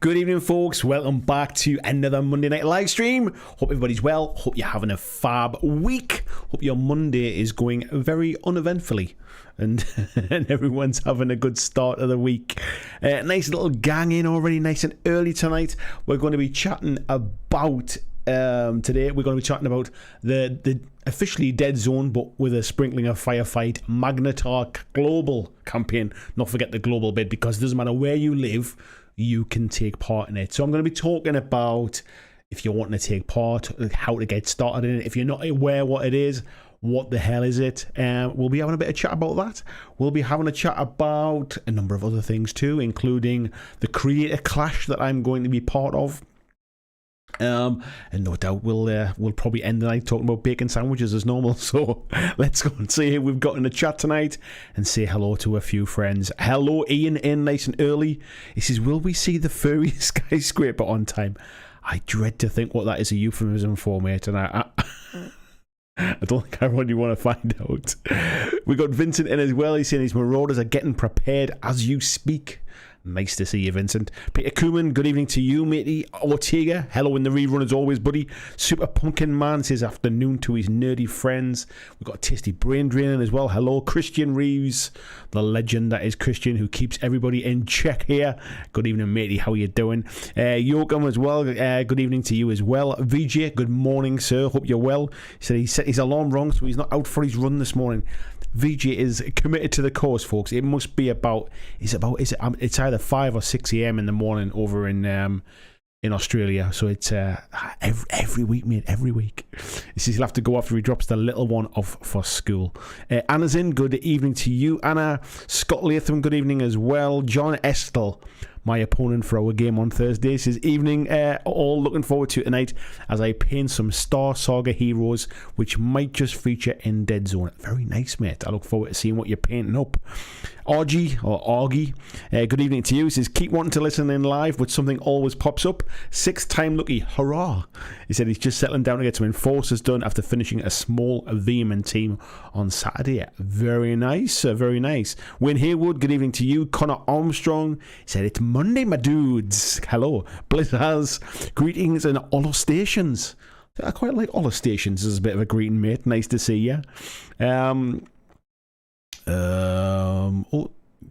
Good evening, folks. Welcome back to another Monday night live stream. Hope everybody's well. Hope you're having a fab week. Hope your Monday is going very uneventfully and everyone's having a good start of the week. Nice little gang in already, nice and early tonight. We're going to be chatting about today. We're going to be chatting about the officially Deadzone, but with a sprinkling of Firefight Magnetar global campaign. Not forget the global bit, because it doesn't matter where you live, you can take part in it. So I'm going to be talking about, if you're wanting to take part, how to get started in it. If you're not aware what it is, what the hell is it? We'll be having a bit of chat about that. We'll be having a chat about a number of other things too, including the creator clash that I'm going to be part of. And no doubt we'll probably end the night talking about bacon sandwiches as normal. So let's go and see who we've got in the chat tonight and say hello to a few friends. Hello, Ian, in nice and early. He says, will we see the furry skyscraper on time? I dread to think what that is a euphemism for, mate, and I don't think I really want to find out. We got Vincent in as well. He's saying his marauders are getting prepared as you speak. Nice to see you, Vincent. Peter Kuman, good evening to you, matey. Ortega, hello in the rerun as always, buddy. Super Pumpkin Man says afternoon to his nerdy friends. We've got Tasty Brain Draining as well. Hello, Christian Reeves, the legend that is Christian, who keeps everybody in check here. Good evening, matey. How are you doing? Yoakum as well. Good evening to you as well. VJ, good morning, sir. Hope you're well. He said he set his alarm wrong, so he's not out for his run this morning. VJ is committed to the cause, folks. It must be it's either 5 or 6 a.m. in the morning over in Australia. So it's every week, mate, every week. He says he'll have to go after he drops the little one off for school. Anna's in. Good evening to you, Anna. Scott Latham, good evening as well. John Estel, my opponent for our game on Thursday, says evening, all looking forward to tonight as I paint some Star Saga heroes which might just feature in Deadzone. Very nice, mate. I look forward to seeing what you're painting up. Argy, good evening to you. He says keep wanting to listen in live, but something always pops up. 6th time lucky, hurrah. He said he's just settling down to get some enforcers done after finishing a small vehement team on Saturday. Very nice, very nice. Wayne Haywood, good evening to you. Connor Armstrong, he said it's Monday, my dudes. Hello. Blizzards, greetings and all stations. I quite like all stations as a bit of a greeting, mate. Nice to see you.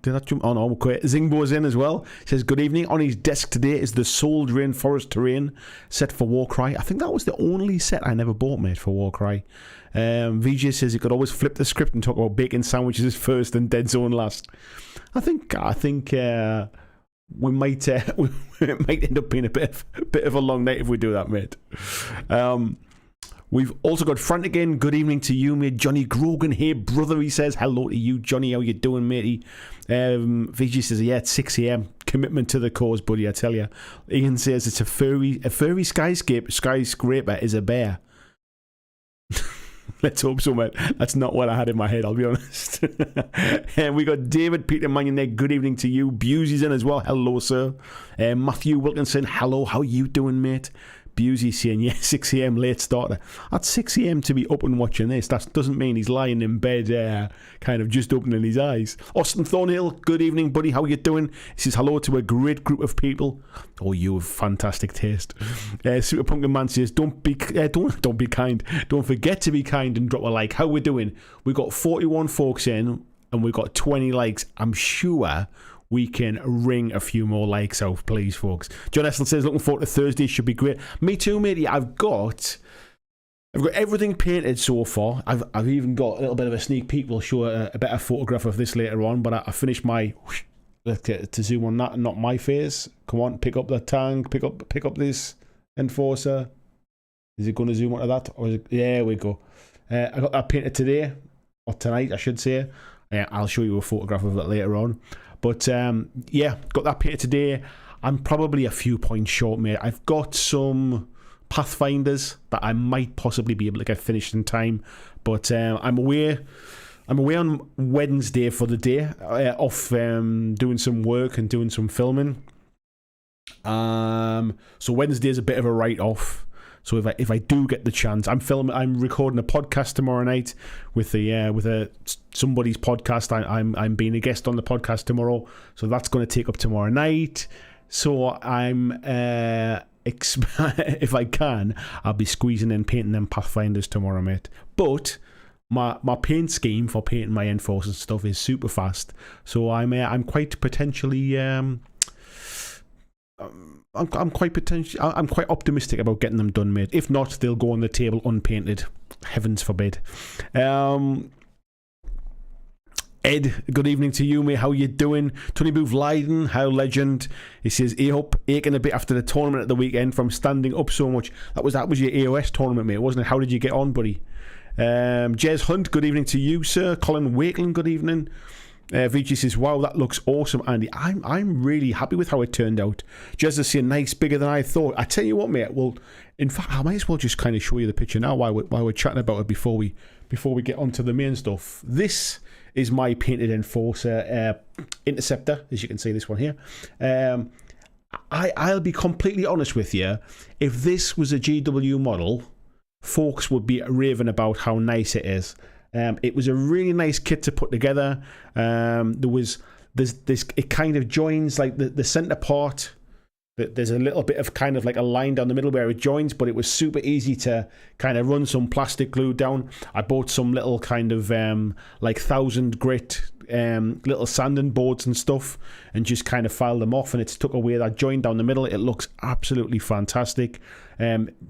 Did that jump? Oh no, okay. Zingbo's in as well. Says good evening. On his desk today is the Soul Drain Forest Terrain set for Warcry. I think that was the only set I never bought, mate, for Warcry. VJ says he could always flip the script and talk about bacon sandwiches first and Deadzone last. I think we might it might end up being a bit of a long night if we do that, mate. We've also got Frantic in. Good evening to you, mate. Johnny Grogan, hey brother, he says hello to you, Johnny. How you doing, matey? VG says yeah, it's 6 a.m. Commitment to the cause, buddy. I tell you. Ian says it's a furry skyscraper is a bear. Let's hope so, mate. That's not what I had in my head, I'll be honest. And we got David Peter Mannion there. Good evening to you. Busy's in as well. Hello, sir. Matthew Wilkinson. Hello. How you doing, mate? Busey saying, yeah, 6 a.m. late starter. At 6 a.m. to be up and watching this, that doesn't mean he's lying in bed kind of just opening his eyes. Austin Thornhill, good evening, buddy. How you doing? He says hello to a great group of people. Oh, you have fantastic taste. Super Pumpkin Man says, don't be kind. Don't forget to be kind and drop a like. How we doing? We got 41 folks in and we got 20 likes. I'm sure we can ring a few more likes out, please, folks. John Essel says, looking forward to Thursday. Should be great. Me too, matey. I've got everything painted so far. I've even got a little bit of a sneak peek. We'll show a better photograph of this later on. But I finished my. Let's get to zoom on that and not my face. Come on, pick up the tank. Pick up this enforcer. Is it going to zoom onto that? Or is it, there we go. I got that painted today or tonight, I should say. I'll show you a photograph of it later on. But yeah, got that painted today. I'm probably a few points short, mate. I've got some Pathfinders that I might possibly be able to get finished in time. But I'm away on Wednesday for the day, off doing some work and doing some filming. So Wednesday is a bit of a write-off. So if I do get the chance, I'm recording a podcast tomorrow night with somebody's podcast. I'm being a guest on the podcast tomorrow, so that's going to take up tomorrow night. So I'm, if I can, I'll be squeezing in painting them Pathfinders tomorrow, mate. But my paint scheme for painting my Enforcers and stuff is super fast. So I'm quite potentially I'm quite optimistic about getting them done, mate. If not, they'll go on the table unpainted. Heavens forbid. Ed, good evening to you, mate. How you doing? Tony Booth Leiden, how legend. He says, aching a bit after the tournament at the weekend from standing up so much. That was your AOS tournament, mate, wasn't it? How did you get on, buddy? Jez Hunt, good evening to you, sir. Colin Wakeland, good evening. Vici says, wow, that looks awesome, Andy. I'm really happy with how it turned out. Jez is saying, nice, bigger than I thought. I tell you what, mate, well, in fact, I might as well just kind of show you the picture now while we're chatting about it before we get onto the main stuff. This is my painted Enforcer Interceptor, as you can see, this one here. I'll be completely honest with you. If this was a GW model, folks would be raving about how nice it is. It was a really nice kit to put together. It kind of joins like the center part. There's a little bit of kind of like a line down the middle where it joins, but it was super easy to kind of run some plastic glue down. I bought some little kind of like 1000 grit little sanding boards and stuff, and just kind of filed them off, and it's took away that join down the middle. It looks absolutely fantastic.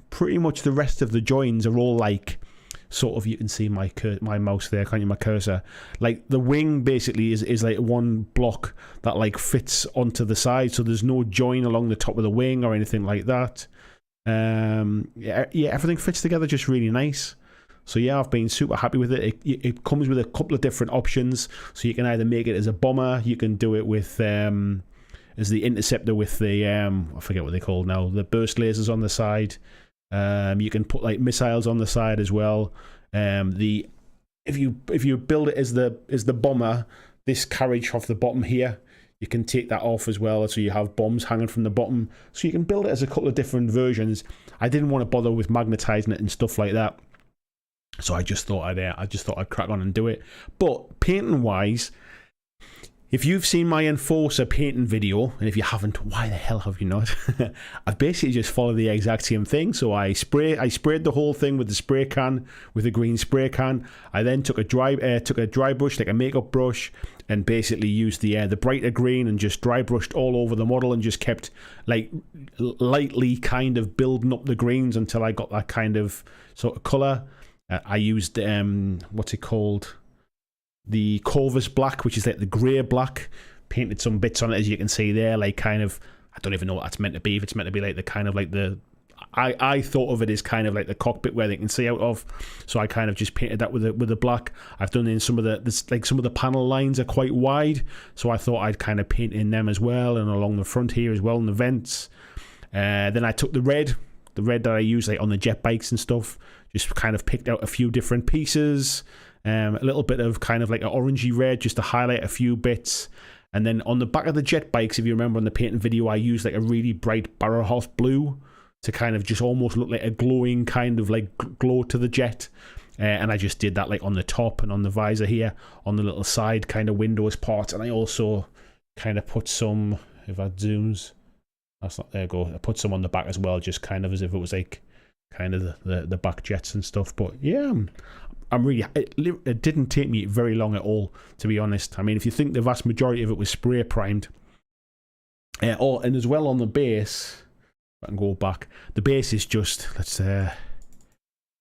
Pretty much the rest of the joins are all like sort of, you can see my mouse there, can't you, my cursor? Like the wing basically is like one block that like fits onto the side, so there's no join along the top of the wing or anything like that. Yeah, everything fits together just really nice. So yeah, I've been super happy with it. It comes with a couple of different options, so you can either make it as a bomber, you can do it with as the interceptor with the I forget what they're called now, the burst lasers on the side. You can put like missiles on the side as well. If you build it as the bomber, this carriage off the bottom here, you can take that off as well, so you have bombs hanging from the bottom. So you can build it as a couple of different versions. I didn't want to bother with magnetizing it and stuff like that, so I just thought I'd crack on and do it. But painting wise, if you've seen my Enforcer painting video, and if you haven't, why the hell have you not? I've basically just followed the exact same thing. So I sprayed the whole thing with the spray can, with a green spray can. I then took a dry brush, like a makeup brush, and basically used the brighter green and just dry brushed all over the model, and just kept like lightly kind of building up the greens until I got that kind of sort of colour. I used what's it called? The Corvus black, which is like the grey black. Painted some bits on it, as you can see there, like kind of, I don't even know what that's meant to be. If it's meant to be like the kind of like the, I thought of it as kind of like the cockpit where they can see out of. So I kind of just painted that with the black. I've done in some of the panel lines are quite wide, so I thought I'd kind of paint in them as well, and along the front here as well in the vents. Then I took the red that I use like on the jet bikes and stuff. Just kind of picked out a few different pieces. A little bit of kind of like an orangey red just to highlight a few bits. And then on the back of the jet bikes, if you remember on the painting video, I used like a really bright Barrowhouse blue to kind of just almost look like a glowing kind of like glow to the jet. And I just did that like on the top and on the visor here, on the little side kind of windows part. And I also kind of put some, if that zooms, that's not, there you go. I put some on the back as well, just kind of as if it was like kind of the back jets and stuff. But yeah, I'm really, it didn't take me very long at all, to be honest. I mean, if you think the vast majority of it was spray primed, and as well on the base, if I can go back, the base is just, let's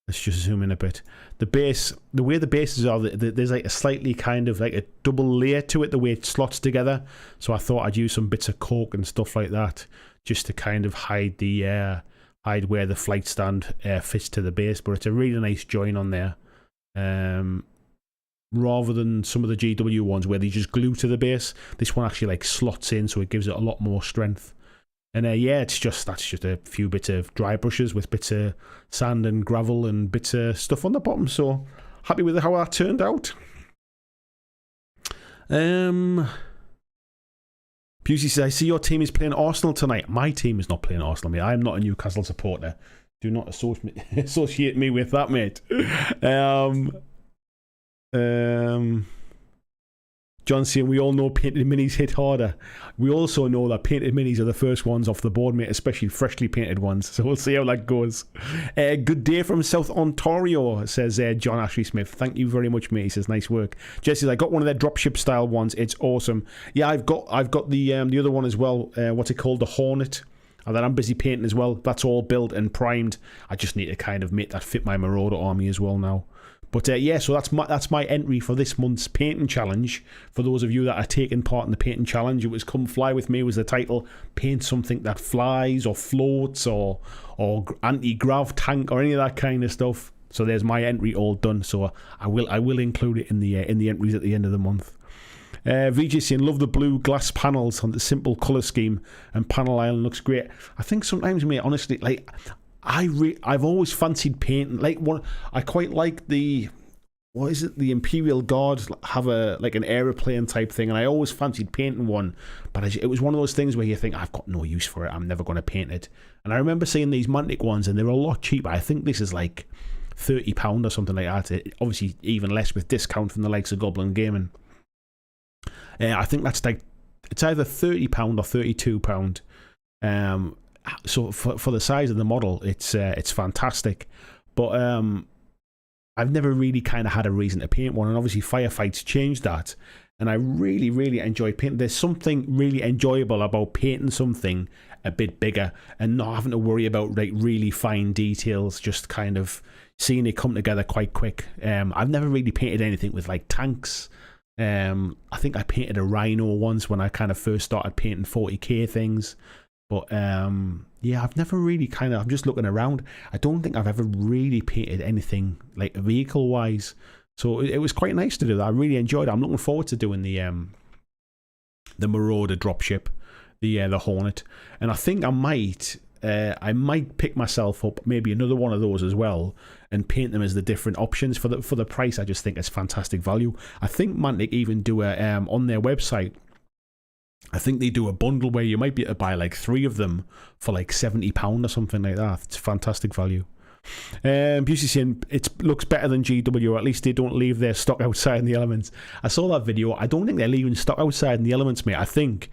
just zoom in a bit. The base, the way the bases are, there's like a slightly kind of like a double layer to it, the way it slots together. So I thought I'd use some bits of cork and stuff like that, just to kind of hide where the flight stand fits to the base. But it's a really nice join on there. Rather than some of the GW ones where they just glue to the base, this one actually like slots in, so it gives it a lot more strength. And yeah, that's just a few bits of dry brushes with bits of sand and gravel and bits of stuff on the bottom. So happy with how that turned out. Busey says, I see your team is playing Arsenal tonight. My team is not playing Arsenal, mate. I am not a Newcastle supporter. Do not associate me with that, mate. John saying, we all know painted minis hit harder. We also know that painted minis are the first ones off the board, mate, especially freshly painted ones. So we'll see how that goes. Good day from South Ontario, says John Ashley Smith. Thank you very much, mate. He says, nice work. Jesse, I got one of their dropship style ones. It's awesome. Yeah, I've got the other one as well. What's it called? The Hornet. And then I'm busy painting as well. That's all built and primed. I just need to kind of make that fit my Marauder army as well now. But yeah, so that's my entry for this month's painting challenge. For those of you that are taking part in the painting challenge, it was Come Fly With Me was the title. Paint something that flies or floats or anti-grav tank or any of that kind of stuff. So there's my entry all done. So I will include it in the entries at the end of the month. VJ saying, love the blue glass panels on the simple colour scheme, and panel island looks great. I think sometimes, mate, honestly, like I've always fancied painting. Like I quite like the Imperial Guard have an aeroplane type thing, and I always fancied painting one. But it was one of those things where you think, I've got no use for it. I'm never going to paint it. And I remember seeing these Mantic ones, and they were a lot cheaper. I think this is like £30 or something like that. Obviously, even less with discount from the likes of Goblin Gaming. I think that's like, it's either £30 or £32. So for the size of the model, it's fantastic. But I've never really kind of had a reason to paint one, and obviously Firefight's changed that. And I really, really enjoy painting. There's something really enjoyable about painting something a bit bigger and not having to worry about like really fine details, just kind of seeing it come together quite quick. I've never really painted anything with like tanks. I think I painted a Rhino once when I kind of first started painting 40k things. But yeah, I've never really I'm just looking around. I don't think I've ever really painted anything like vehicle wise. So it was quite nice to do that. I really enjoyed it. I'm looking forward to doing the Marauder dropship, the Hornet, and I think I might pick myself up maybe another one of those as well and paint them as the different options for the price. I just think it's fantastic value. I think Mantic even do a on their website. I think they do a bundle where you might be able to buy like 3 of them for like £70 or something like that. It's fantastic value. Busey saying it looks better than GW, or at least they don't leave their stock outside in the elements. I saw that video. I don't think they're leaving stock outside in the elements, mate. I think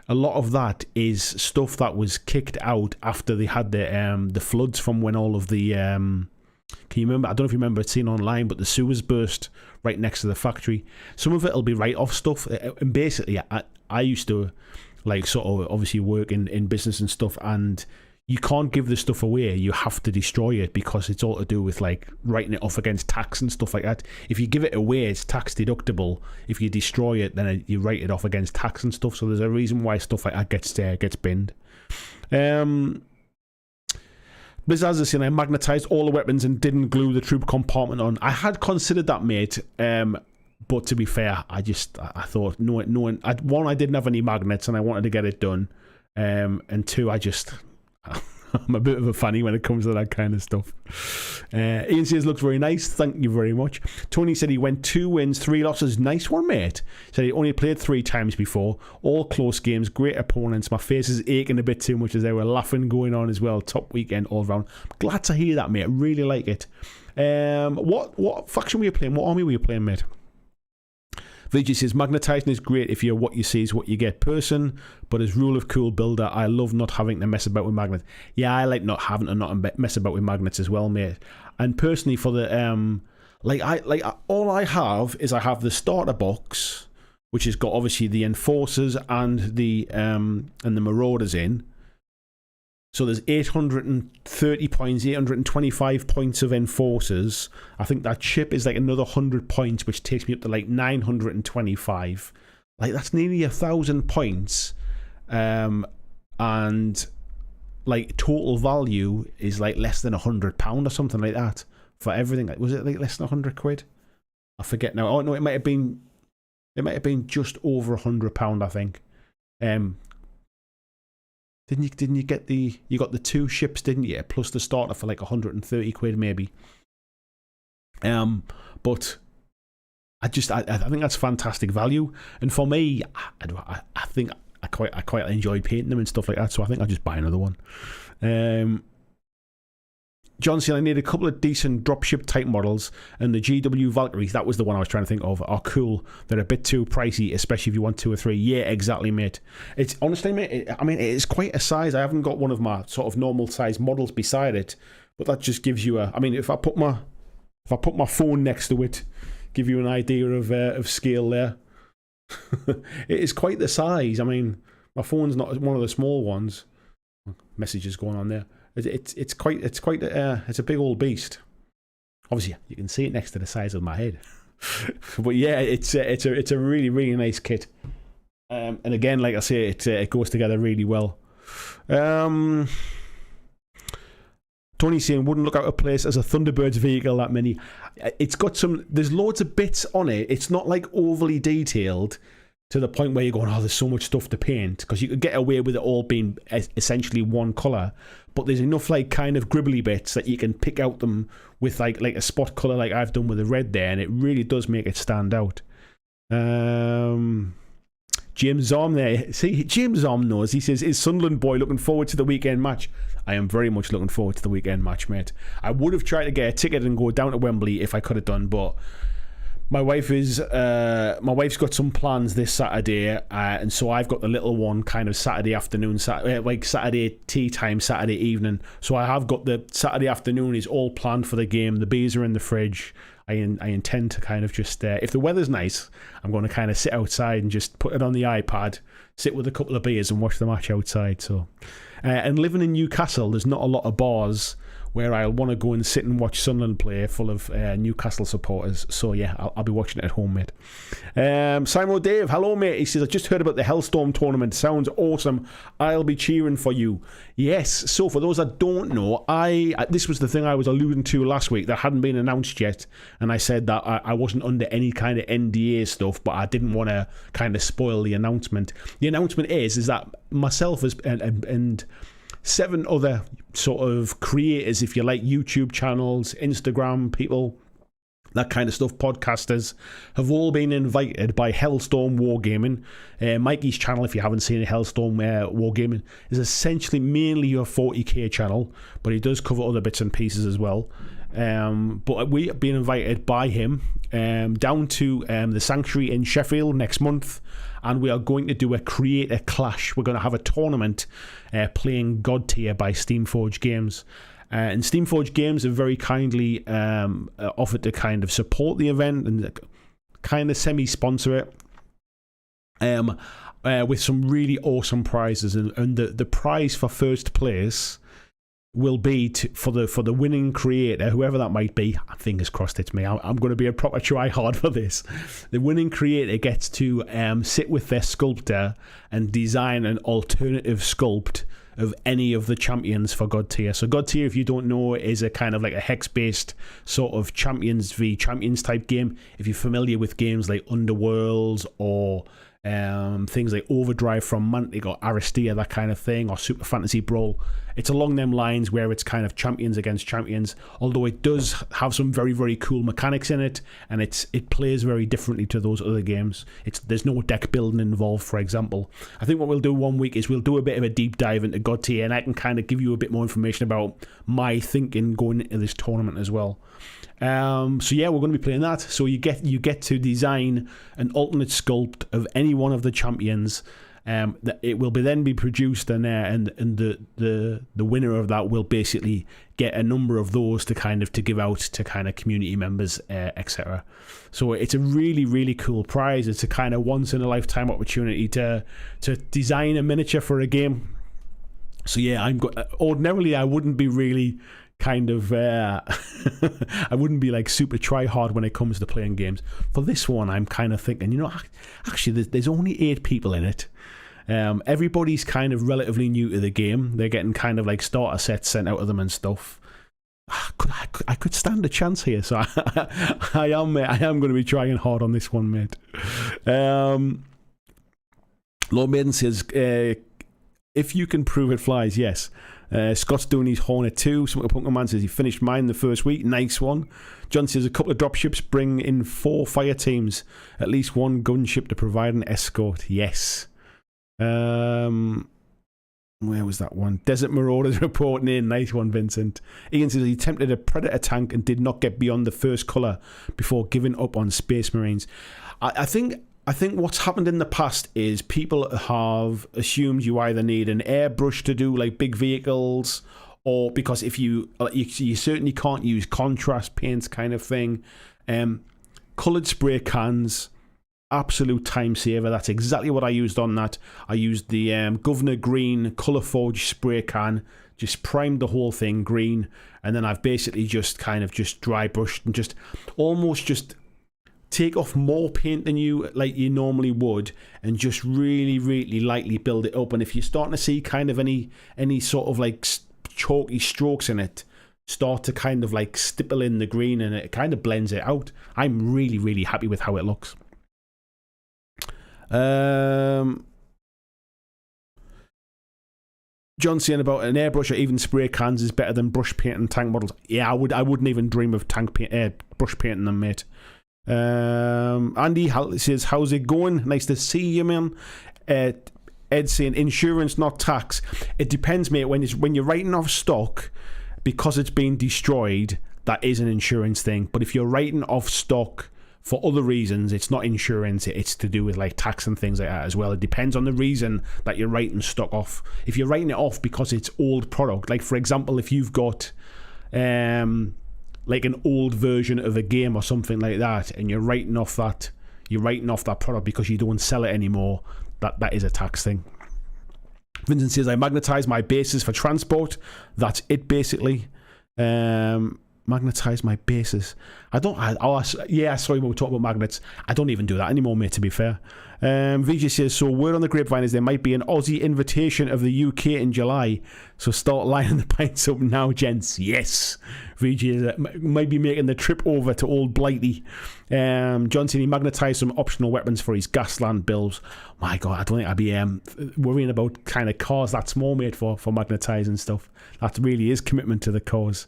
a lot of that is stuff that was kicked out after they had the floods from when all of the can you remember? I don't know if you remember seeing online, but the sewers burst right next to the factory. Some of it'll be write-off stuff, and basically I used to like sort of obviously work in business and stuff, and you can't give the stuff away. You have to destroy it because it's all to do with like writing it off against tax and stuff like that. If you give it away, it's tax deductible. If you destroy it, then you write it off against tax and stuff. So there's a reason why stuff like that gets binned. Blizzard's is saying I magnetized all the weapons and didn't glue the troop compartment on. I had considered that, mate. But to be fair, I thought one, I didn't have any magnets and I wanted to get it done. And 2, I'm a bit of a fanny when it comes to that kind of stuff. Ian says looks very nice. Thank you very much. Tony said he went 2 wins, 3 losses. Nice one, mate. Said he only played 3 times before. All close games, great opponents. My face is aching a bit too much as they were laughing going on as well. Top weekend all round. Glad to hear that, mate. Really like it. What faction were you playing? What army were you playing, mate? VG says magnetizing is great if you're what you see is what you get person, but as rule of cool builder, I love not having to mess about with magnets. Yeah, I like not having to not mess about with magnets as well, mate. And personally, for the all I have is I have the starter box, which has got obviously the enforcers and the marauders in. So there's 830 points, 825 points of enforcers. I think that chip is like another 100 points, which takes me up to like 925. Like that's nearly 1,000 points. And like total value is like less than £100 or something like that for everything. Like, was it like less than 100 quid? I forget now. Oh no, it might have been just over £100, I think. Didn't you get you got the 2 ships, didn't you? Plus the starter for like 130 quid maybe. But I think that's fantastic value. And for me, I think I quite enjoyed painting them and stuff like that. So I think I'll just buy another one. John said, I need a couple of decent dropship type models, and the GW Valkyries, that was the one I was trying to think of, are cool. They're a bit too pricey, especially if you want 2 or 3. Yeah, exactly, mate. It's honestly, mate, it is quite a size. I haven't got one of my sort of normal size models beside it, but that just gives you a. I mean, if I put my phone next to it, give you an idea of scale there. It is quite the size. I mean, my phone's not one of the small ones. Messages going on there. It's a big old beast. Obviously, you can see it next to the size of my head. But yeah, it's a really, really nice kit. And again, like I say, it goes together really well. Tony's saying, wouldn't look out of place as a Thunderbird's vehicle, that mini. It's got there's loads of bits on it. It's not like overly detailed to the point where you're going, oh, there's so much stuff to paint, because you could get away with it all being essentially one colour, but there's enough like kind of gribbly bits that you can pick out them with like a spot colour like I've done with the red there, and it really does make it stand out. James Zorm there. See, James Zorm knows. He says, is Sunderland boy looking forward to the weekend match? I am very much looking forward to the weekend match, mate. I would have tried to get a ticket and go down to Wembley if I could have done, but my wife's got some plans this Saturday, and so I've got the little one kind of Saturday afternoon, like Saturday tea time, Saturday evening. So I have got the Saturday afternoon is all planned for the game. The beers are in the fridge. I intend to kind of just, if the weather's nice, I'm going to kind of sit outside and just put it on the iPad, sit with a couple of beers and watch the match outside. So, and living in Newcastle, there's not a lot of bars where I'll want to go and sit and watch Sunderland play full of Newcastle supporters. So yeah, I'll be watching it at home, mate. Simon Dave, hello, mate. He says, I just heard about the Hellstorm tournament. Sounds awesome. I'll be cheering for you. Yes, so for those that don't know, this was the thing I was alluding to last week that hadn't been announced yet, and I said that I wasn't under any kind of NDA stuff, but I didn't want to kind of spoil the announcement. The announcement is that myself and 7 other sort of creators, if you like, YouTube channels, Instagram people, that kind of stuff, podcasters, have all been invited by Hellstorm Wargaming. Mikey's channel, if you haven't seen it, Hellstorm Wargaming, is essentially mainly your 40k channel, but he does cover other bits and pieces as well. But we have been invited by him down to the Sanctuary in Sheffield next month, and we are going to do a creator clash. We're going to have a tournament playing God Tier by Steamforged Games. And Steamforged Games have very kindly offered to kind of support the event and kind of semi-sponsor it with some really awesome prizes. And the prize for first place will be for the winning creator, whoever that might be. Fingers crossed it's me. I'm going to be a proper try hard for this. The winning creator gets to sit with their sculptor and design an alternative sculpt of any of the champions for God Tier. So God Tier, if you don't know, is a kind of like a hex-based sort of champions v champions type game. If you're familiar with games like Underworlds or things like Overdrive from Mantic or Aristia, that kind of thing, or Super Fantasy Brawl, it's along them lines where it's kind of champions against champions, although it does have some very, very cool mechanics in it, and it plays very differently to those other games. There's no deck building involved, for example. I think what we'll do one week is we'll do a bit of a deep dive into God Tier, and I can kind of give you a bit more information about my thinking going into this tournament as well. So yeah, we're going to be playing that. So you get to design an alternate sculpt of any one of the champions. That it will then be produced, and the winner of that will basically get a number of those to give out to kind of community members, etc. So it's a really, really cool prize. It's a kind of once in a lifetime opportunity to design a miniature for a game. So yeah, ordinarily I wouldn't be really kind of I wouldn't be like super try hard when it comes to playing games. For this one, I'm kind of thinking, actually there's only 8 people in it. Everybody's kind of relatively new to the game. They're getting kind of like starter sets sent out of them and stuff. I could stand a chance here, so I am going to be trying hard on this one, mate. Lord Maiden says, if you can prove it flies, yes. Scott's doing his Hornet 2. Punker Man says he finished mine the first week. Nice one. John says a couple of dropships bring in 4 fire teams. At least 1 gunship to provide an escort. Yes. Where was that one? Desert Marauders reporting in. Nice one, Vincent. Ian says he attempted a Predator tank and did not get beyond the first colour before giving up on Space Marines. I think what's happened in the past is people have assumed you either need an airbrush to do like big vehicles, or because if you certainly can't use contrast paints kind of thing. Coloured spray cans, absolute time saver. That's exactly what I used on that. I used the Governor Green Colour Forge spray can, just primed the whole thing green, and then I've basically just kind of just dry brushed and just almost just take off more paint than you normally would, and just really, really lightly build it up. And if you're starting to see kind of any sort of like chalky strokes in it, start to kind of like stipple in the green, and it kind of blends it out. I'm really, really happy with how it looks. John saying about an airbrush or even spray cans is better than brush painting tank models. Yeah, I wouldn't even dream of brush painting them, mate. Andy says, how's it going? Nice to see you, man. Ed saying, insurance, not tax. It depends, mate. When you're writing off stock because it's been destroyed, that is an insurance thing. But if you're writing off stock for other reasons, it's not insurance. It's to do with like tax and things like that as well. It depends on the reason that you're writing stock off. If you're writing it off because it's old product, like for example, if you've got like an old version of a game or something like that, and you're writing off that product because you don't sell it anymore, that is a tax thing. Vincent says, I magnetize my bases for transport. That's it, basically. Magnetize my bases. Sorry, when we talk about magnets, I don't even do that anymore, mate, to be fair. VJ says, so word on the grapevine is there might be an Aussie invitation of the UK in July, so start lining the pints up now, gents. Yes, VJ might be making the trip over to old Blighty. John said he magnetised some optional weapons for his Gasland builds. My God, I don't think I'd be worrying about kind of cars that small, mate, for magnetising stuff. That really is commitment to the cause.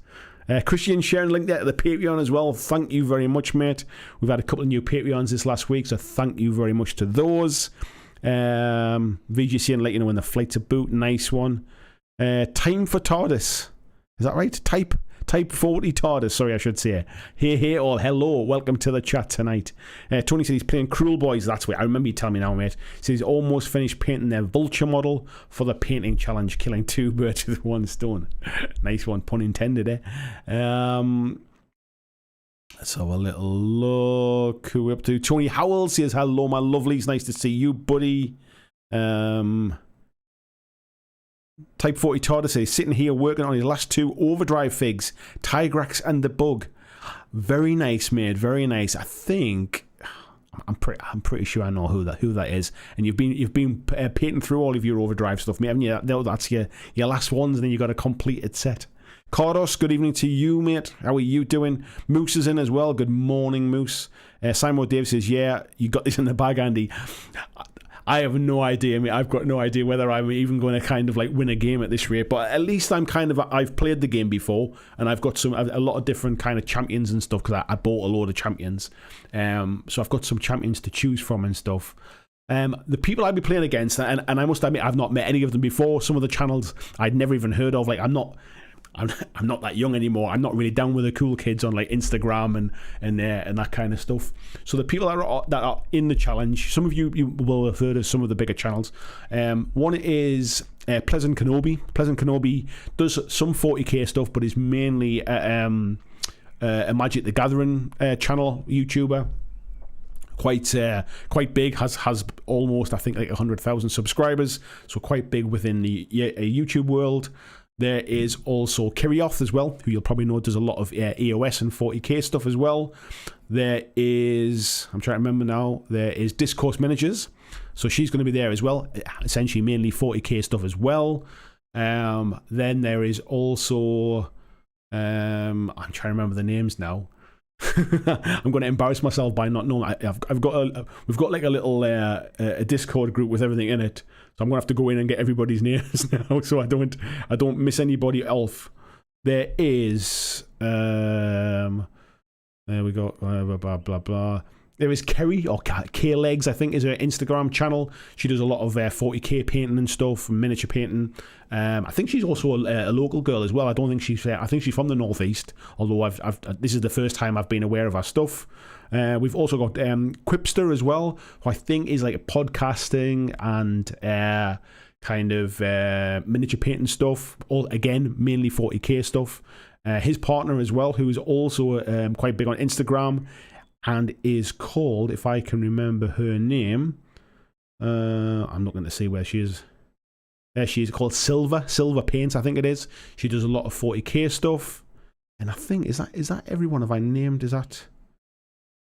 Christian sharing link there to the Patreon as well. Thank you very much, mate. We've had a couple of new Patreons this last week, so thank you very much to those. VGC and let you know when the flight's a boot. Nice one. Time for TARDIS. Is that right? Type 40 TARDIS, sorry, I should say. Hey, all. Hello. Welcome to the chat tonight. Tony said he's playing Cruel Boys. That's what I remember you telling me now, mate. He says he's almost finished painting their Vulture model for the painting challenge, killing 2 birds with 1 stone. Nice one, pun intended, eh? Let's have a little look. Who we're up to? Tony Howell says, hello, my lovelies. Nice to see you, buddy. Type 40 TARDIS says, sitting here working on his last 2 overdrive figs, Tigrax and the Bug. Very nice, mate. Very nice. I think I'm pretty sure I know who that is. And you've been painting through all of your overdrive stuff, mate, haven't you? That's your last ones, and then you got a completed set. Cardos, good evening to you, mate. How are you doing? Moose is in as well. Good morning, Moose. Simon Dave says, yeah, you got this in the bag, Andy. I have no idea. I mean, I've got no idea whether I'm even going to kind of like win a game at this rate. But at least I've played the game before, and I've got a lot of different kind of champions and stuff, because I bought a load of champions. So I've got some champions to choose from and stuff. The people I'd be playing against, and I must admit, I've not met any of them before. Some of the channels I'd never even heard of. Like, I'm not that young anymore. I'm not really down with the cool kids on like Instagram and that kind of stuff. So the people that are in the challenge, some of you will have heard of some of the bigger channels. One is Pleasant Kenobi. Pleasant Kenobi does some 40k stuff, but is mainly a Magic the Gathering channel YouTuber. Quite big, has almost, I think, like 100,000 subscribers, so quite big within the YouTube world. There is also Kirioth as well, who you'll probably know does a lot of EOS and 40k stuff as well. There is, I'm trying to remember now, there is Discourse Managers, so she's going to be there as well, essentially mainly 40k stuff as well. Then there is also, I'm trying to remember the names now. I'm going to embarrass myself by not knowing. We've got like a little a Discord group with everything in it, so I'm going to have to go in and get everybody's names now, so I don't miss anybody else. There is there we go, blah blah blah. There is Kerry, or K-Legs, I think, is her Instagram channel. She does a lot of 40k painting and stuff, miniature painting. I think she's also a local girl as well. I don't think she's I think she's from the northeast, although this is the first time I've been aware of her stuff. We've also got Quipster as well, who I think is like podcasting and kind of miniature painting stuff. All again, mainly 40k stuff. His partner as well, who is also quite big on Instagram, and is called, if I can remember her name, I'm not going to see where she is. There she is, called Silver Paints, I think it is. She does a lot of 40k stuff, and I think is that everyone have I named? Is that?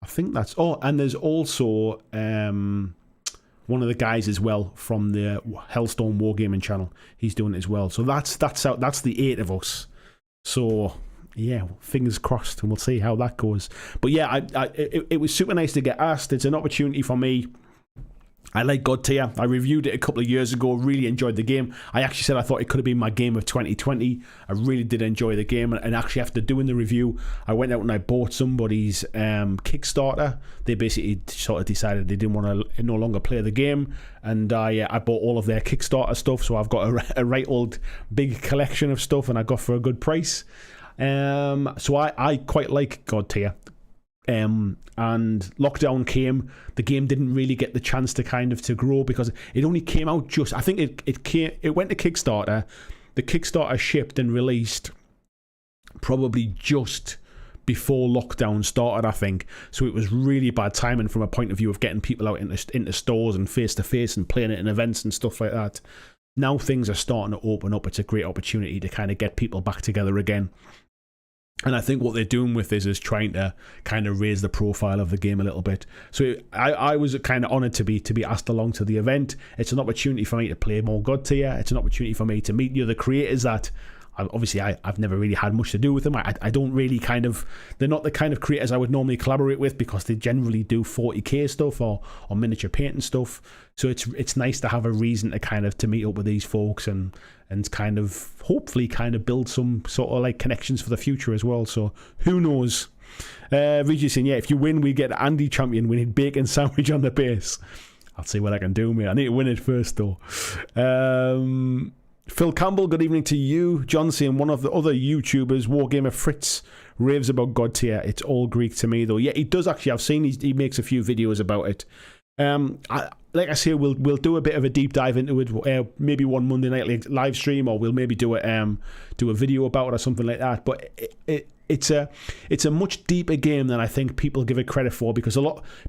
I think that's. Oh, and there's also one of the guys as well from the Hellstorm Wargaming channel. He's doing it as well. So that's the 8 of us. So yeah, fingers crossed, and we'll see how that goes. But yeah, it was super nice to get asked. It's an opportunity for me. I like God Tier. I reviewed it a couple of years ago. Really enjoyed the game. I actually said I thought it could have been my game of 2020. I really did enjoy the game. And actually, after doing the review, I went out and I bought somebody's Kickstarter. They basically sort of decided they didn't want to no longer play the game. And I bought all of their Kickstarter stuff. So I've got a right old big collection of stuff, and I got for a good price. So I quite like God Tier. And lockdown came. The game didn't really get the chance to kind of to grow because it only came out just. I think it went to Kickstarter. The Kickstarter shipped and released probably just before lockdown started, I think. So it was really bad timing from a point of view of getting people out into stores and face to face and playing it in events and stuff like that. Now things are starting to open up. It's a great opportunity to kind of get people back together again. And I think what they're doing with this is trying to kind of raise the profile of the game a little bit. So I was kind of honoured to be asked along to the event. It's an opportunity for me to play more God Tier. It's an opportunity for me to meet the other creators that obviously I've never really had much to do with them. I don't really they're not the kind of creators I would normally collaborate with because they generally do 40k stuff or miniature painting stuff. So it's nice to have a reason to kind of to meet up with these folks and kind of hopefully kind of build some sort of like connections for the future as well. So who knows? Regis saying, yeah, if you win, we get Andy champion. We need bacon sandwich on the base. I'll see what I can do, mate. I need to win it first, though. Phil Campbell, good evening to you. John saying one of the other YouTubers, Wargamer Fritz, raves about God Tier. It's all Greek to me, though. Yeah, he does actually. I've seen he makes a few videos about it. Like I say, we'll do a bit of a deep dive into it. Maybe one Monday night live stream, or we'll maybe do a video about it or something like that. But it's a much deeper game than I think people give it credit for, because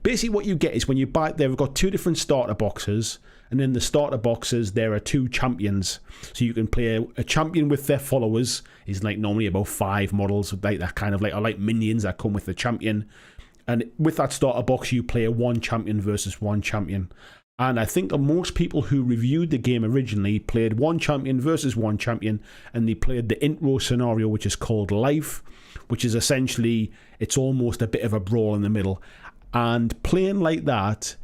basically what you get is when you buy, they've got 2 different starter boxes, and in the starter boxes there are 2 champions, so you can play a champion with their followers. Is like normally about 5 models like that, kind of like minions that come with the champion. And with that starter box, you play 1 champion versus 1 champion. And I think most people who reviewed the game originally played 1 champion versus 1 champion, and they played the intro scenario, which is called Life, which is essentially, it's almost a bit of a brawl in the middle. And playing like that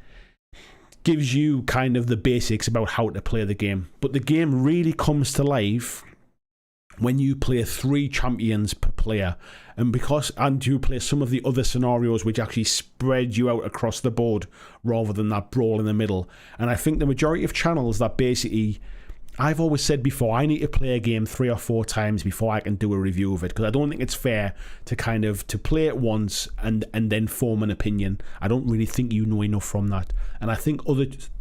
gives you kind of the basics about how to play the game. But the game really comes to life when you play 3 champions per player, and you play some of the other scenarios which actually spread you out across the board rather than that brawl in the middle. And I think the majority of channels that basically, I've always said before, I need to play a game 3 or 4 times before I can do a review of it, because I don't think it's fair to kind of to play it once and then form an opinion. I don't really think you know enough from that. And I think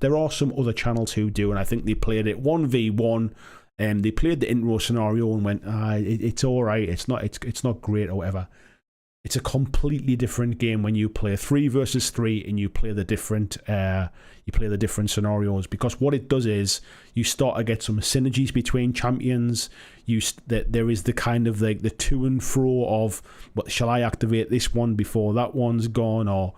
there are some other channels who do, and I think they played it 1v1. They played the intro scenario and went, it's all right. It's not great or whatever. It's a completely different game when you play 3 versus 3 and you play the different scenarios, because what it does is you start to get some synergies between champions. There is the kind of like the to and fro of, what shall I activate this one before that one's gone, or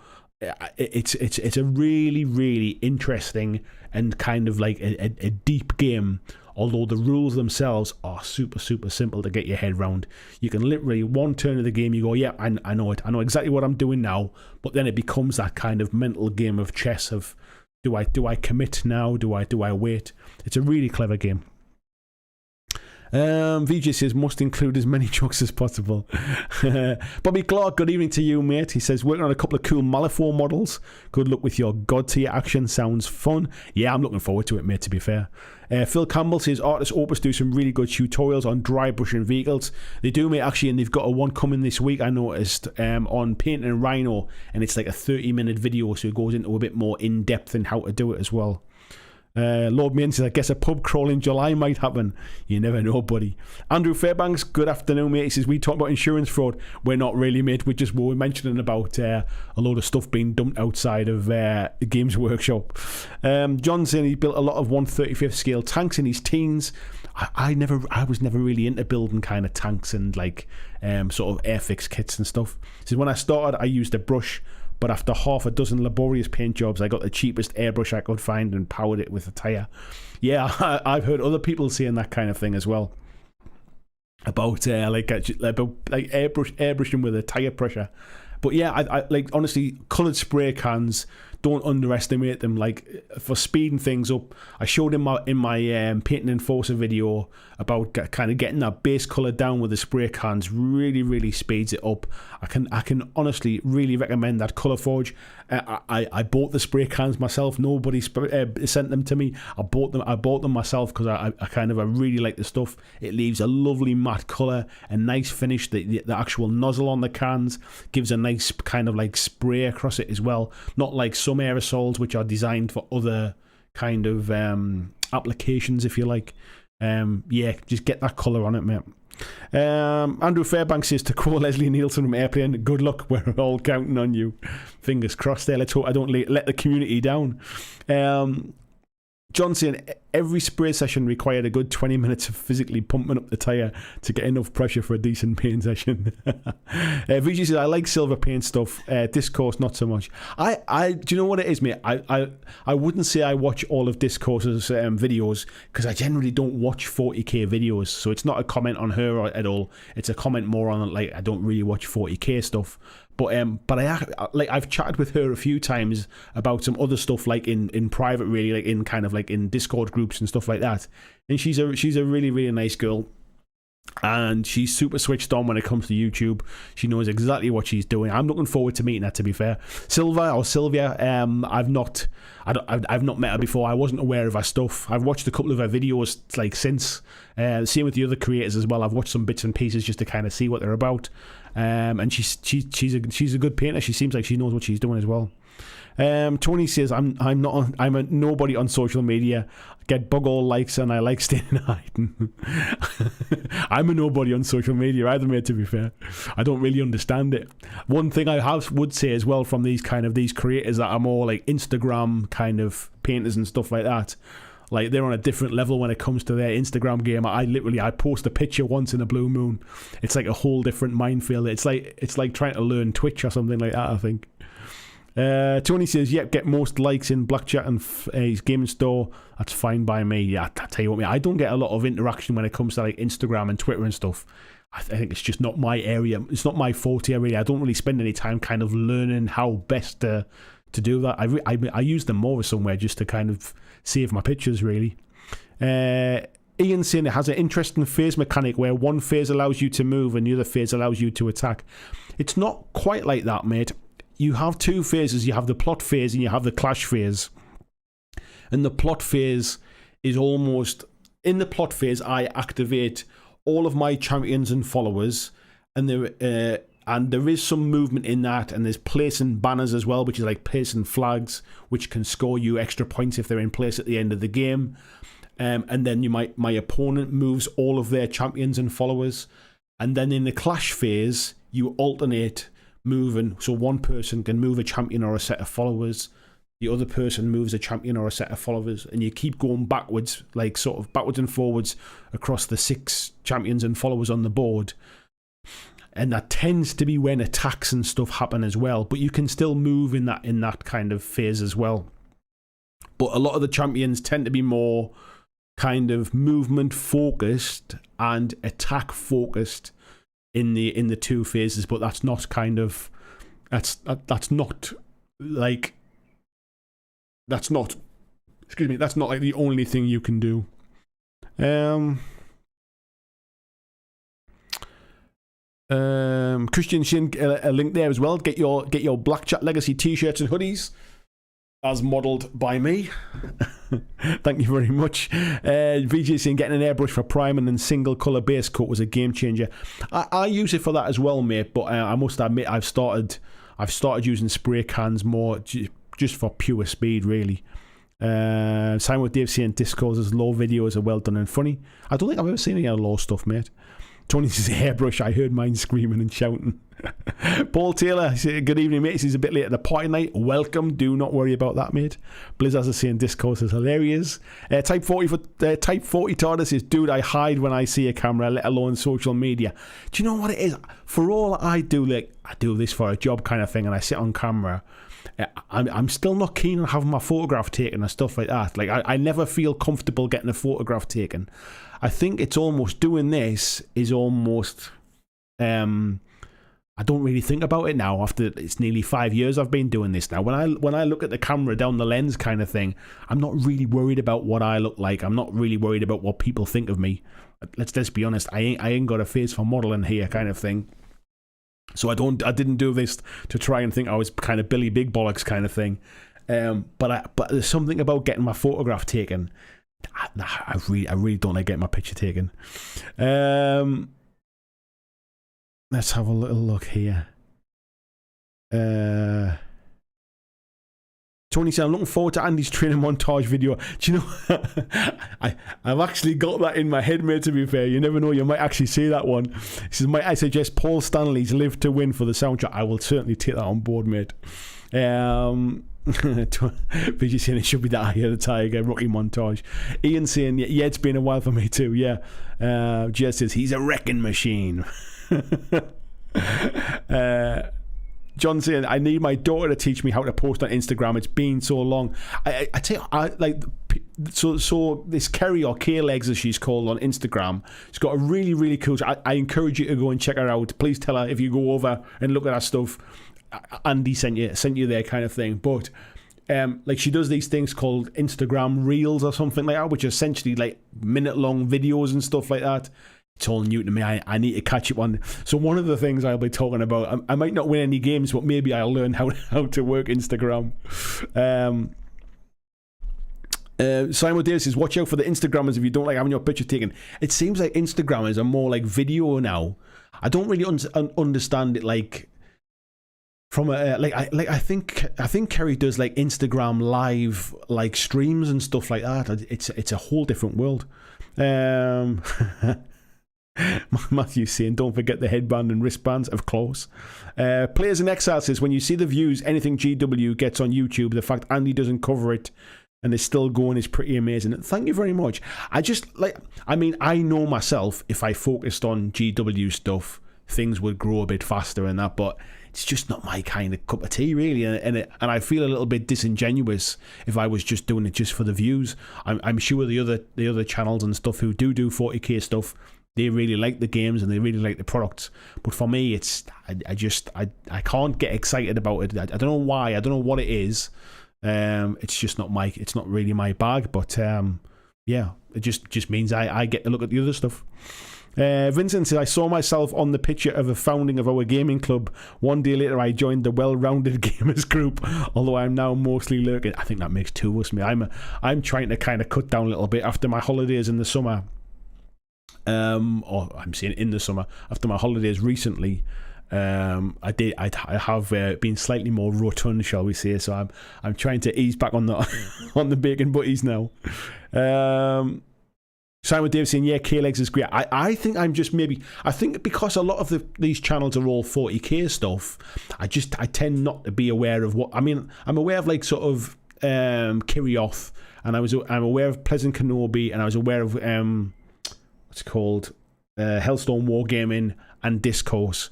it's a really, really interesting and kind of like a deep game. Although the rules themselves are super, super simple to get your head round. You can literally, 1 turn of the game, you go, yeah, I know it. I know exactly what I'm doing now. But then it becomes that kind of mental game of chess of, do I commit now? Do I wait? It's a really clever game. VJ says, must include as many trucks as possible. Bobby Clark, good evening to you, mate. He says, working on a couple of cool Malifaux models. Good luck with your God tier action. Sounds fun. Yeah, I'm looking forward to it, mate, to be fair. Phil Campbell says, Artist Opus do some really good tutorials on dry brushing vehicles. They do, mate, actually, and they've got a one coming this week, I noticed, on painting Rhino, and it's like a 30-minute video, so it goes into a bit more in-depth in how to do it as well. Lord Main says, I guess a pub crawl in July might happen. You never know, buddy. Andrew Fairbanks, good afternoon, mate. He says, we talk about insurance fraud. We're not really, mate. We're mentioning about a load of stuff being dumped outside of Games Workshop. John saying he built a lot of 1/35th scale tanks in his teens. I was never really into building kind of tanks and like sort of airfix kits and stuff. He says, when I started, I used a brush, but after half a dozen laborious paint jobs, I got the cheapest airbrush I could find and powered it with a tyre. Yeah, I've heard other people saying that kind of thing as well. About airbrushing with a tyre pressure. But yeah, I like, honestly, coloured spray cans, don't underestimate them. Like, for speeding things up, I showed in my Painting Enforcer video about kind of getting that base colour down with the spray cans. Really, really speeds it up. I can honestly really recommend that Colourforge. I bought the spray cans myself. Nobody sent them to me. I bought them myself because I really like the stuff. It leaves a lovely matte colour, a nice finish. The actual nozzle on the cans gives a nice kind of like spray across it as well. Not like some aerosols which are designed for other kind of applications, if you like. Yeah, just get that colour on it, mate. Andrew Fairbanks says, to quote Leslie Nielsen from Airplane, good luck, we're all counting on you. Fingers crossed there. Let's hope I don't let the community down. John saying, every spray session required a good 20 minutes of physically pumping up the tyre to get enough pressure for a decent paint session. Vijay says, I like silver paint stuff. Discourse, not so much. Do you know what it is, mate? I wouldn't say I watch all of Discourse's videos, because I generally don't watch 40k videos, so it's not a comment on her at all. It's a comment more on, like, I don't really watch 40k stuff. But I've chatted with her a few times about some other stuff, like in private, really, like in kind of like in Discord groups and stuff like that. And she's a really, really nice girl, and she's super switched on when it comes to YouTube. She knows exactly what she's doing. I'm looking forward to meeting her, to be fair. Sylvia, I've not met her before. I wasn't aware of her stuff. I've watched a couple of her videos like since. Same with the other creators as well. I've watched some bits and pieces just to kind of see what they're about. And she's a good painter. She seems like she knows what she's doing as well. Tony says, I'm a nobody on social media. Get bug all likes and I like staying hiding. I'm a nobody on social media either, mate, to be fair. I don't really understand it. One thing I would say as well from these creators that are more like Instagram kind of painters and stuff like that, like, they're on a different level when it comes to their Instagram game. I post a picture once in a blue moon. It's like a whole different minefield. It's like trying to learn Twitch or something like that, I think. Tony says, yep, get most likes in BlackJack and his gaming store. That's fine by me. Yeah, I tell you what, I don't get a lot of interaction when it comes to like Instagram and Twitter and stuff. I think it's just not my area. It's not my forte area. I don't really spend any time kind of learning how best to do that. I use them more somewhere just to kind of save my pictures, really. Ian saying it has an interesting phase mechanic where one phase allows you to move and the other phase allows you to attack. It's not quite like that, mate. You have two phases. You have the plot phase and you have the clash phase. And the plot phase is almost... In the plot phase, I activate all of my champions and followers, and there is some movement in that, and there's placing banners as well, which is like placing flags, which can score you extra points if they're in place at the end of the game. And then my opponent moves all of their champions and followers. And then in the clash phase, you alternate moving, so one person can move a champion or a set of followers, the other person moves a champion or a set of followers, and you keep going backwards, like sort of backwards and forwards across the 6 champions and followers on the board. And that tends to be when attacks and stuff happen as well, but you can still move in that kind of phase as well. But a lot of the champions tend to be more kind of movement focused and attack focused in the 2 phases, but that's not kind of that's not like the only thing you can do. Christian Shin, a link there as well. Get your BlackJack Legacy t-shirts and hoodies, as modelled by me. Thank you very much. VJ saying getting an airbrush for priming and single colour base coat was a game changer. I use it for that as well, mate. But I must admit, I've started using spray cans more just for pure speed, really. Same with Dave saying Discord's low videos are well done and funny. I don't think I've ever seen any low stuff, mate. Tony says hairbrush. I heard mine screaming and shouting. Paul Taylor says, good evening, mate. He's a bit late at the party night. Welcome. Do not worry about that, mate. Blizzard is saying Discourse is hilarious. Type 40 TARDIS says, dude, I hide when I see a camera, let alone social media. Do you know what it is? For all I do, like I do this for a job kind of thing, and I sit on camera. I'm still not keen on having my photograph taken and stuff like that. Like I never feel comfortable getting a photograph taken. I think it's almost doing this is almost I don't really think about it now after it's nearly 5 years I've been doing this now. When I look at the camera down the lens kind of thing, I'm not really worried about what I look like. I'm not really worried about what people think of me. Let's be honest, I ain't got a face for modeling here kind of thing. So I didn't do this to try and think I was kind of Billy Big Bollocks kind of thing. But there's something about getting my photograph taken. I really don't like getting my picture taken. Let's have a little look here. Tony said, I'm looking forward to Andy's training montage video. Do you know, I've actually got that in my head, mate, to be fair. You never know, you might actually see that one. He says, might I suggest Paul Stanley's Live to Win for the soundtrack? I will certainly take that on board, mate. Vijay saying it should be that Eye of the Tiger Rocky montage. Ian saying, yeah, it's been a while for me too, yeah. Jess says, he's a wrecking machine. John saying, I need my daughter to teach me how to post on Instagram. It's been so long. I tell you, like, so this Kerry, or K-Legs as she's called on Instagram, she's got a really, really cool. I encourage you to go and check her out. Please tell her if you go over and look at her stuff, Andy sent you there kind of thing. But like, she does these things called Instagram Reels or something like that, which are essentially like minute-long videos and stuff like that. It's all new to me. I need to catch up on. So one of the things I'll be talking about, I might not win any games, but maybe I'll learn how to work Instagram. Simon Davis says, watch out for the Instagrammers if you don't like having your picture taken. It seems like Instagrammers are more like video now. I don't really understand it, like from a I think Kerry does like Instagram live like streams and stuff like that. It's a whole different world. Matthew saying, don't forget the headband and wristbands, of course. Players in Exile says, when you see the views anything GW gets on YouTube, the fact Andy doesn't cover it and is still going is pretty amazing. Thank you very much. I know myself, if I focused on GW stuff, things would grow a bit faster and that, but it's just not my kind of cup of tea, really, and I feel a little bit disingenuous if I was just doing it just for the views. I'm sure the other channels and stuff who do 40k stuff, they really like the games and they really like the products. But for me, it's I can't get excited about it. I don't know why. I don't know what it is. It's just not it's not really my bag. But yeah, it just means I get to look at the other stuff. Vincent said, I saw myself on the picture of the founding of our gaming club. One day later, I joined the well-rounded gamers group, although I'm now mostly lurking. I think that makes two of us, me. I'm trying to kind of cut down a little bit after my holidays in the summer. Or I'm saying in the summer, after my holidays recently, I have been slightly more rotund, shall we say. So I'm trying to ease back on the on the bacon butties now. Simon Davis saying, yeah, K-Legs is great. I think I'm just I think because a lot of these channels are all 40k stuff, I tend not to be aware of what, I'm aware of like sort of Kirioth, and I'm aware of Pleasant Kenobi, and I was aware of what's it called, Hellstone Wargaming and Discourse.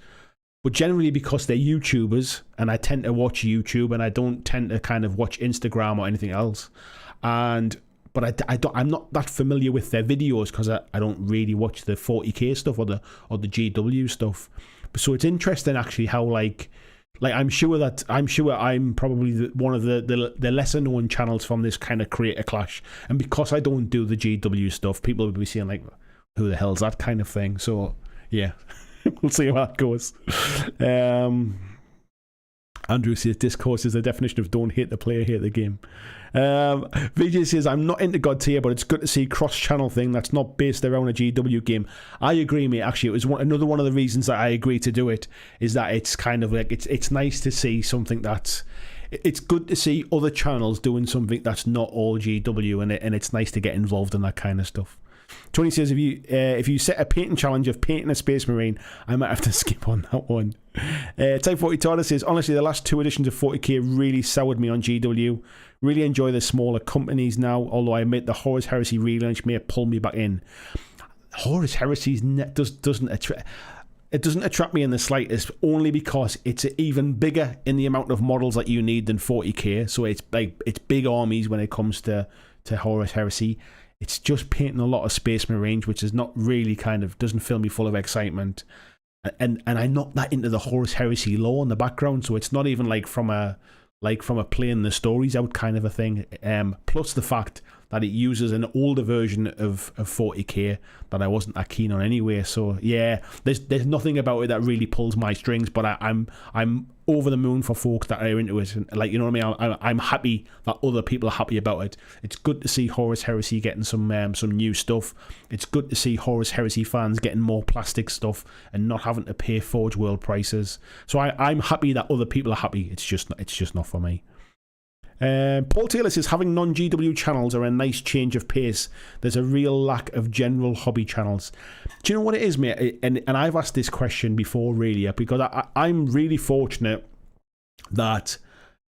But generally because they're YouTubers, and I tend to watch YouTube, and I don't tend to kind of watch Instagram or anything else. But I'm not that familiar with their videos because I don't really watch the 40k stuff or the GW stuff. So it's interesting actually how like I'm sure I'm probably one of the lesser known channels from this kind of creator clash, and because I don't do the GW stuff, people will be saying like, who the hell's that kind of thing. So yeah. We'll see how that goes. Andrew says discourse is the definition of don't hate the player, hate the game. Vijay says, I'm not into God tier, but it's good to see cross-channel thing that's not based around a GW game. I agree, mate. Actually, it was another one of the reasons that I agree to do it is that it's kind of like, it's nice to see something that's, it's good to see other channels doing something that's not all GW, and it's nice to get involved in that kind of stuff. Tony says, if you set a painting challenge of painting a Space Marine, I might have to skip on that one. Type 40 Tortoise says, honestly, the last 2 editions of 40k really soured me on GW. Really enjoy the smaller companies now, although I admit the Horus Heresy relaunch may pull me back in. Horus Heresy doesn't attract me in the slightest, only because it's even bigger in the amount of models that you need than 40k. So it's big armies when it comes to Horus Heresy. It's just painting a lot of Space Marines, which is not really doesn't fill me full of excitement. And I'm not that into the Horus Heresy lore in the background, so it's not even from a playing the stories out kind of a thing. Plus the fact that it uses an older version of 40k that I wasn't that keen on anyway. So yeah, there's nothing about it that really pulls my strings, but I'm over the moon for folks that are into it. And, you know what I mean? I'm happy that other people are happy about it. It's good to see Horus Heresy getting some new stuff. It's good to see Horus Heresy fans getting more plastic stuff and not having to pay Forge World prices. So I'm happy that other people are happy. It's just not for me. Paul Taylor says, having non-GW channels are a nice change of pace. There's a real lack of general hobby channels. Do you know what it is, mate? And I've asked this question before, really, because I'm really fortunate that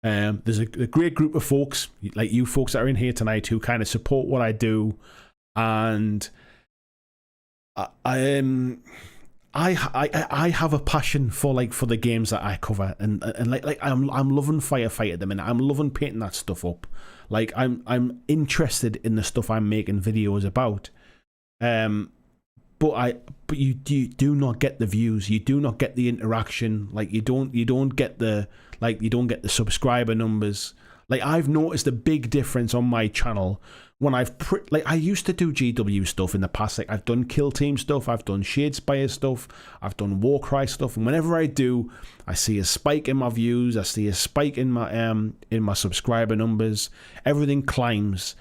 there's a great group of folks, like you folks that are in here tonight, who kind of support what I do. And I have a passion for the games that I cover, and I'm loving Firefight at the minute. I'm loving painting that stuff up. I'm interested in the stuff I'm making videos about. But you do not get the views. You do not get the interaction. You don't get the subscriber numbers. I've noticed a big difference on my channel when I used to do GW stuff in the past. I've done Kill Team stuff, I've done Shadespire stuff, I've done Warcry stuff, and whenever I do, I see a spike in my views, I see a spike in my subscriber numbers. Everything climbs.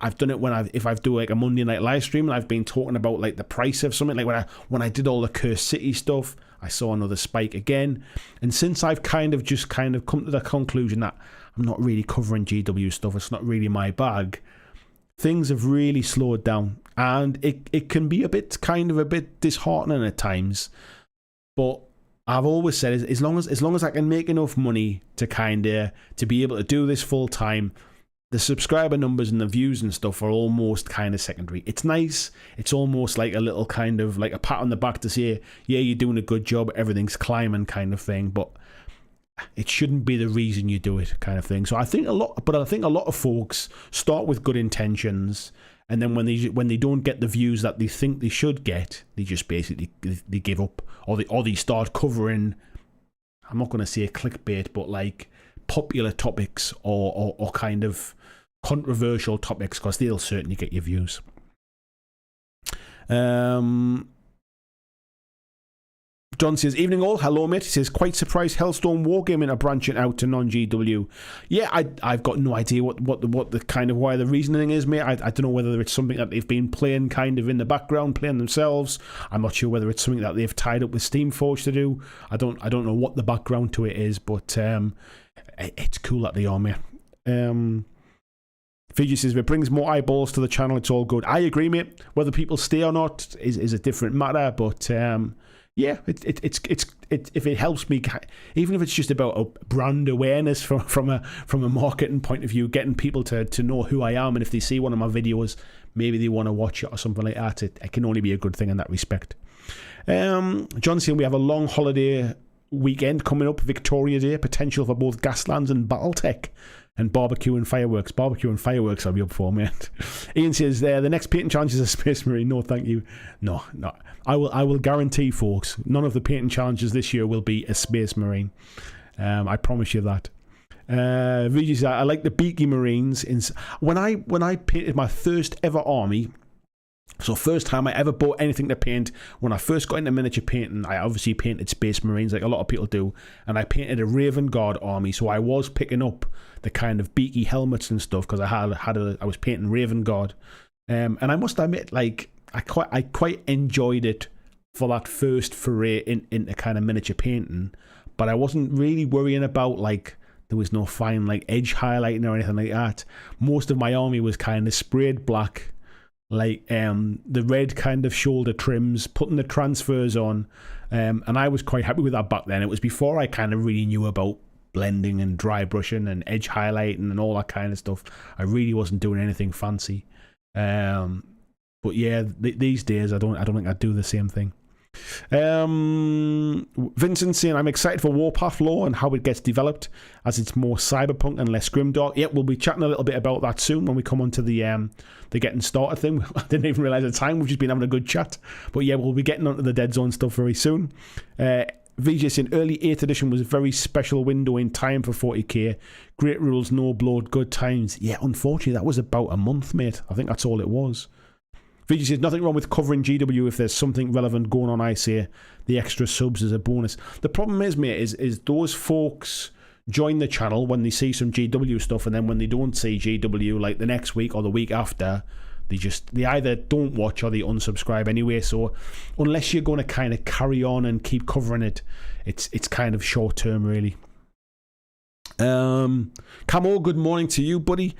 I've done it if I do a Monday night live stream and I've been talking about the price of something. When I did all the Cursed City stuff, I saw another spike again. And since I've come to the conclusion that I'm not really covering GW stuff, it's not really my bag, things have really slowed down, and it can be a bit disheartening at times. But I've always said, as long as I can make enough money to be able to do this full time, the subscriber numbers and the views and stuff are almost secondary. It's nice. It's almost like a little a pat on the back to say, yeah, you're doing a good job, everything's climbing kind of thing. But it shouldn't be the reason you do it kind of thing. So I think a lot of folks start with good intentions, and then when they don't get the views that they think they should get, they just basically they give up, or they start covering, I'm not going to say clickbait, but popular topics or kind of controversial topics, because they'll certainly get your views. John says, evening all, hello mate. He says, quite surprised Hellstorm Wargaming are branching out to non-GW. Yeah, I've got no idea what the why the reasoning is, mate. I don't know whether it's something that they've been playing in the background, playing themselves. I'm not sure whether it's something that they've tied up with Steamforge to do. I don't know what the background to it is, but it's cool that they are, mate. Fiji says, if it brings more eyeballs to the channel, it's all good. I agree, mate. Whether people stay or not is a different matter, but yeah, if it helps me, even if it's just about a brand awareness from a marketing point of view, getting people to know who I am, and if they see one of my videos, maybe they want to watch it or something like that. It can only be a good thing in that respect. John saying, we have a long holiday weekend coming up, Victoria Day, potential for both Gaslands and Battletech. And barbecue and fireworks. Barbecue and fireworks I'll be up for, mate. Ian says, the next painting challenge is a Space Marine. No, thank you. No. I will guarantee, folks, none of the painting challenges this year will be a Space Marine. I promise you that. Vijay says, I like the Beaky Marines. When I painted my first ever army, So first time I ever bought anything to paint. When I first got into miniature painting, I obviously painted Space Marines like a lot of people do, and I painted a Raven Guard army. So I was picking up the kind of beaky helmets and stuff because I was painting Raven Guard, and I must admit, like I quite enjoyed it for that first foray into kind of miniature painting, but I wasn't really worrying about like there was no fine like edge highlighting or anything like that. Most of my army was kind of sprayed black. Like the red kind of shoulder trims, putting the transfers on, and I was quite happy with that back then. It was before I kind of really knew about blending and dry brushing and edge highlighting and all that kind of stuff. I really wasn't doing anything fancy, but yeah, these days I don't think I'd do the same thing. Vincent saying, I'm excited for Warpath lore and how it gets developed as it's more cyberpunk and less grimdark. Yep, we'll be chatting a little bit about that soon when we come on to the getting started thing. I didn't even realise at the time, we've just been having a good chat. But yeah, we'll be getting onto the Deadzone stuff very soon. VJ saying, early 8th edition was a very special window in time for 40k. Great rules, no blood, good times. Yeah, unfortunately, that was about a month, mate. I think that's all it was. VG says, nothing wrong with covering GW if there's something relevant going on. I say the extra subs is a bonus. The problem is, mate, is those folks join the channel when they see some GW stuff, and then when they don't see GW, like the next week or the week after, they either don't watch or they unsubscribe anyway. So unless you're going to kind of carry on and keep covering it, it's kind of short term, really. Camo, good morning to you, buddy.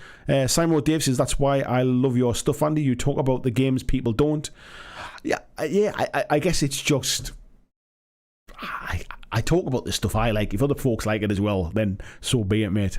Simon Dave says, that's why I love your stuff, Andy. You talk about the games people don't. I guess it's just I talk about the stuff I like. If other folks like it as well, then so be it, mate.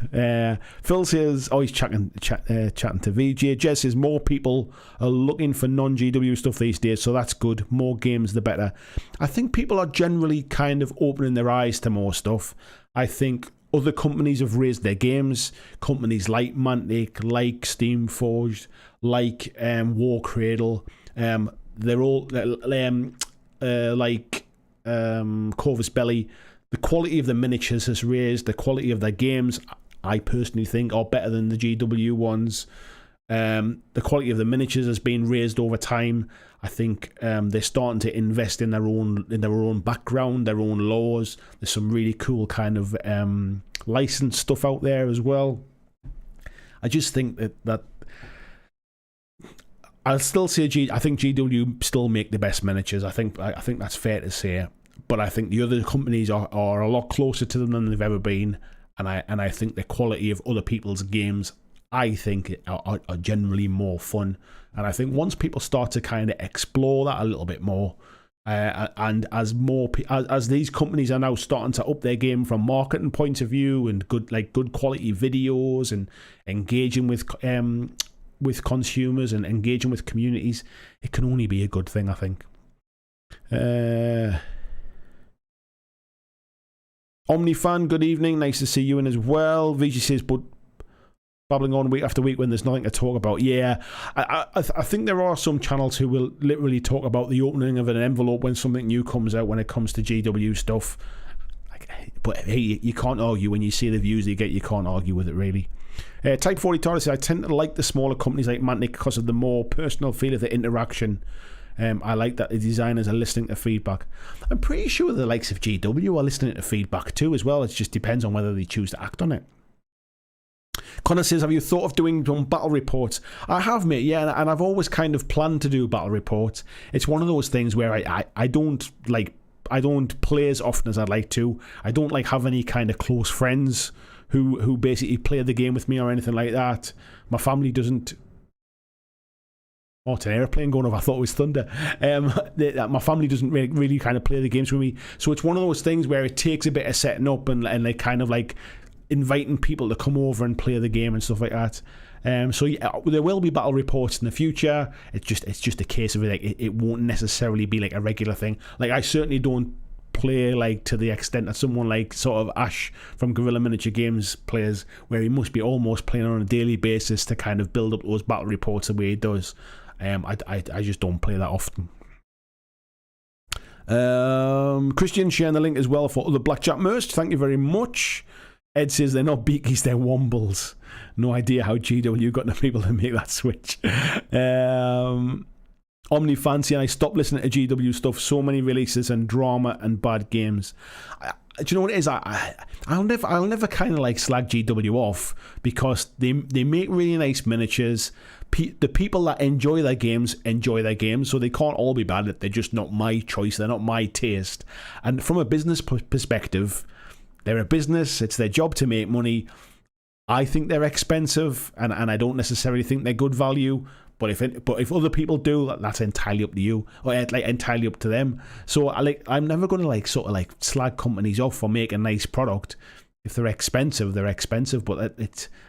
Phil says, he's chatting to VJ. Jez says, more people are looking for non-GW stuff these days, so that's good. More games, the better. I think people are generally kind of opening their eyes to more stuff. I think other companies have raised their games. Companies like Mantic, like Steamforged, like War Cradle. They're all like Corvus Belly. The quality of the miniatures has raised. The quality of their games, I personally think, are better than the GW ones. The quality of the miniatures has been raised over time. I think they're starting to invest in their own background, their own laws. There's some really cool kind of licensed stuff out there as well. I just think that I'll still say I think GW still make the best miniatures. I think that's fair to say. But I think the other companies are a lot closer to them than they've ever been, and I think the quality of other people's games, I think, are generally more fun. And I think once people start to kind of explore that a little bit more, and as these companies are now starting to up their game from marketing point of view and good quality videos and engaging with consumers and engaging with communities, it can only be a good thing, I think. Omnifan, good evening. Nice to see you in as well. VG says, but babbling on week after week when there's nothing to talk about. Yeah, I think there are some channels who will literally talk about the opening of an envelope when something new comes out when it comes to GW stuff. But hey, you can't argue when you see the views they get. You can't argue with it, really. Type 40 Torres says, I tend to like the smaller companies like Mantic because of the more personal feel of the interaction. I like that the designers are listening to feedback. I'm pretty sure the likes of GW are listening to feedback too as well. It just depends on whether they choose to act on it. Connor says, have you thought of doing battle reports? I have, mate, yeah, and I've always kind of planned to do battle reports. It's one of those things where I don't play as often as I'd like to. I don't have any kind of close friends who basically play the game with me or anything like that. My family doesn't. Oh, it's an airplane going off. I thought it was thunder. My family doesn't really kind of play the games with me. So it's one of those things where it takes a bit of setting up and like kind of like inviting people to come over and play the game and stuff like that. So yeah, there will be battle reports in the future. It's just a case of it won't necessarily be like a regular thing. Like I certainly don't play like to the extent that someone like sort of Ash from Guerrilla Miniature Games plays, where he must be almost playing on a daily basis to kind of build up those battle reports the way he does. I just don't play that often. Christian sharing the link as well for other BlackJack merch. Thank you very much. Ed says they're not beakies, they're wombles. No idea how GW got the people to make that switch. Omni Fancy, and I stopped listening to GW stuff. So many releases and drama and bad games. Do you know what it is? I'll never kind of like slag GW off, because they make really nice miniatures. The people that enjoy their games, so they can't all be bad. They're just not my choice. They're not my taste. And from a business perspective, they're a business. It's their job to make money. I think they're expensive, and I don't necessarily think they're good value. But if other people do, that's entirely up to you, or like entirely up to them. So I'm never going to sort of slag companies off for making a nice product. If they're expensive, they're expensive. But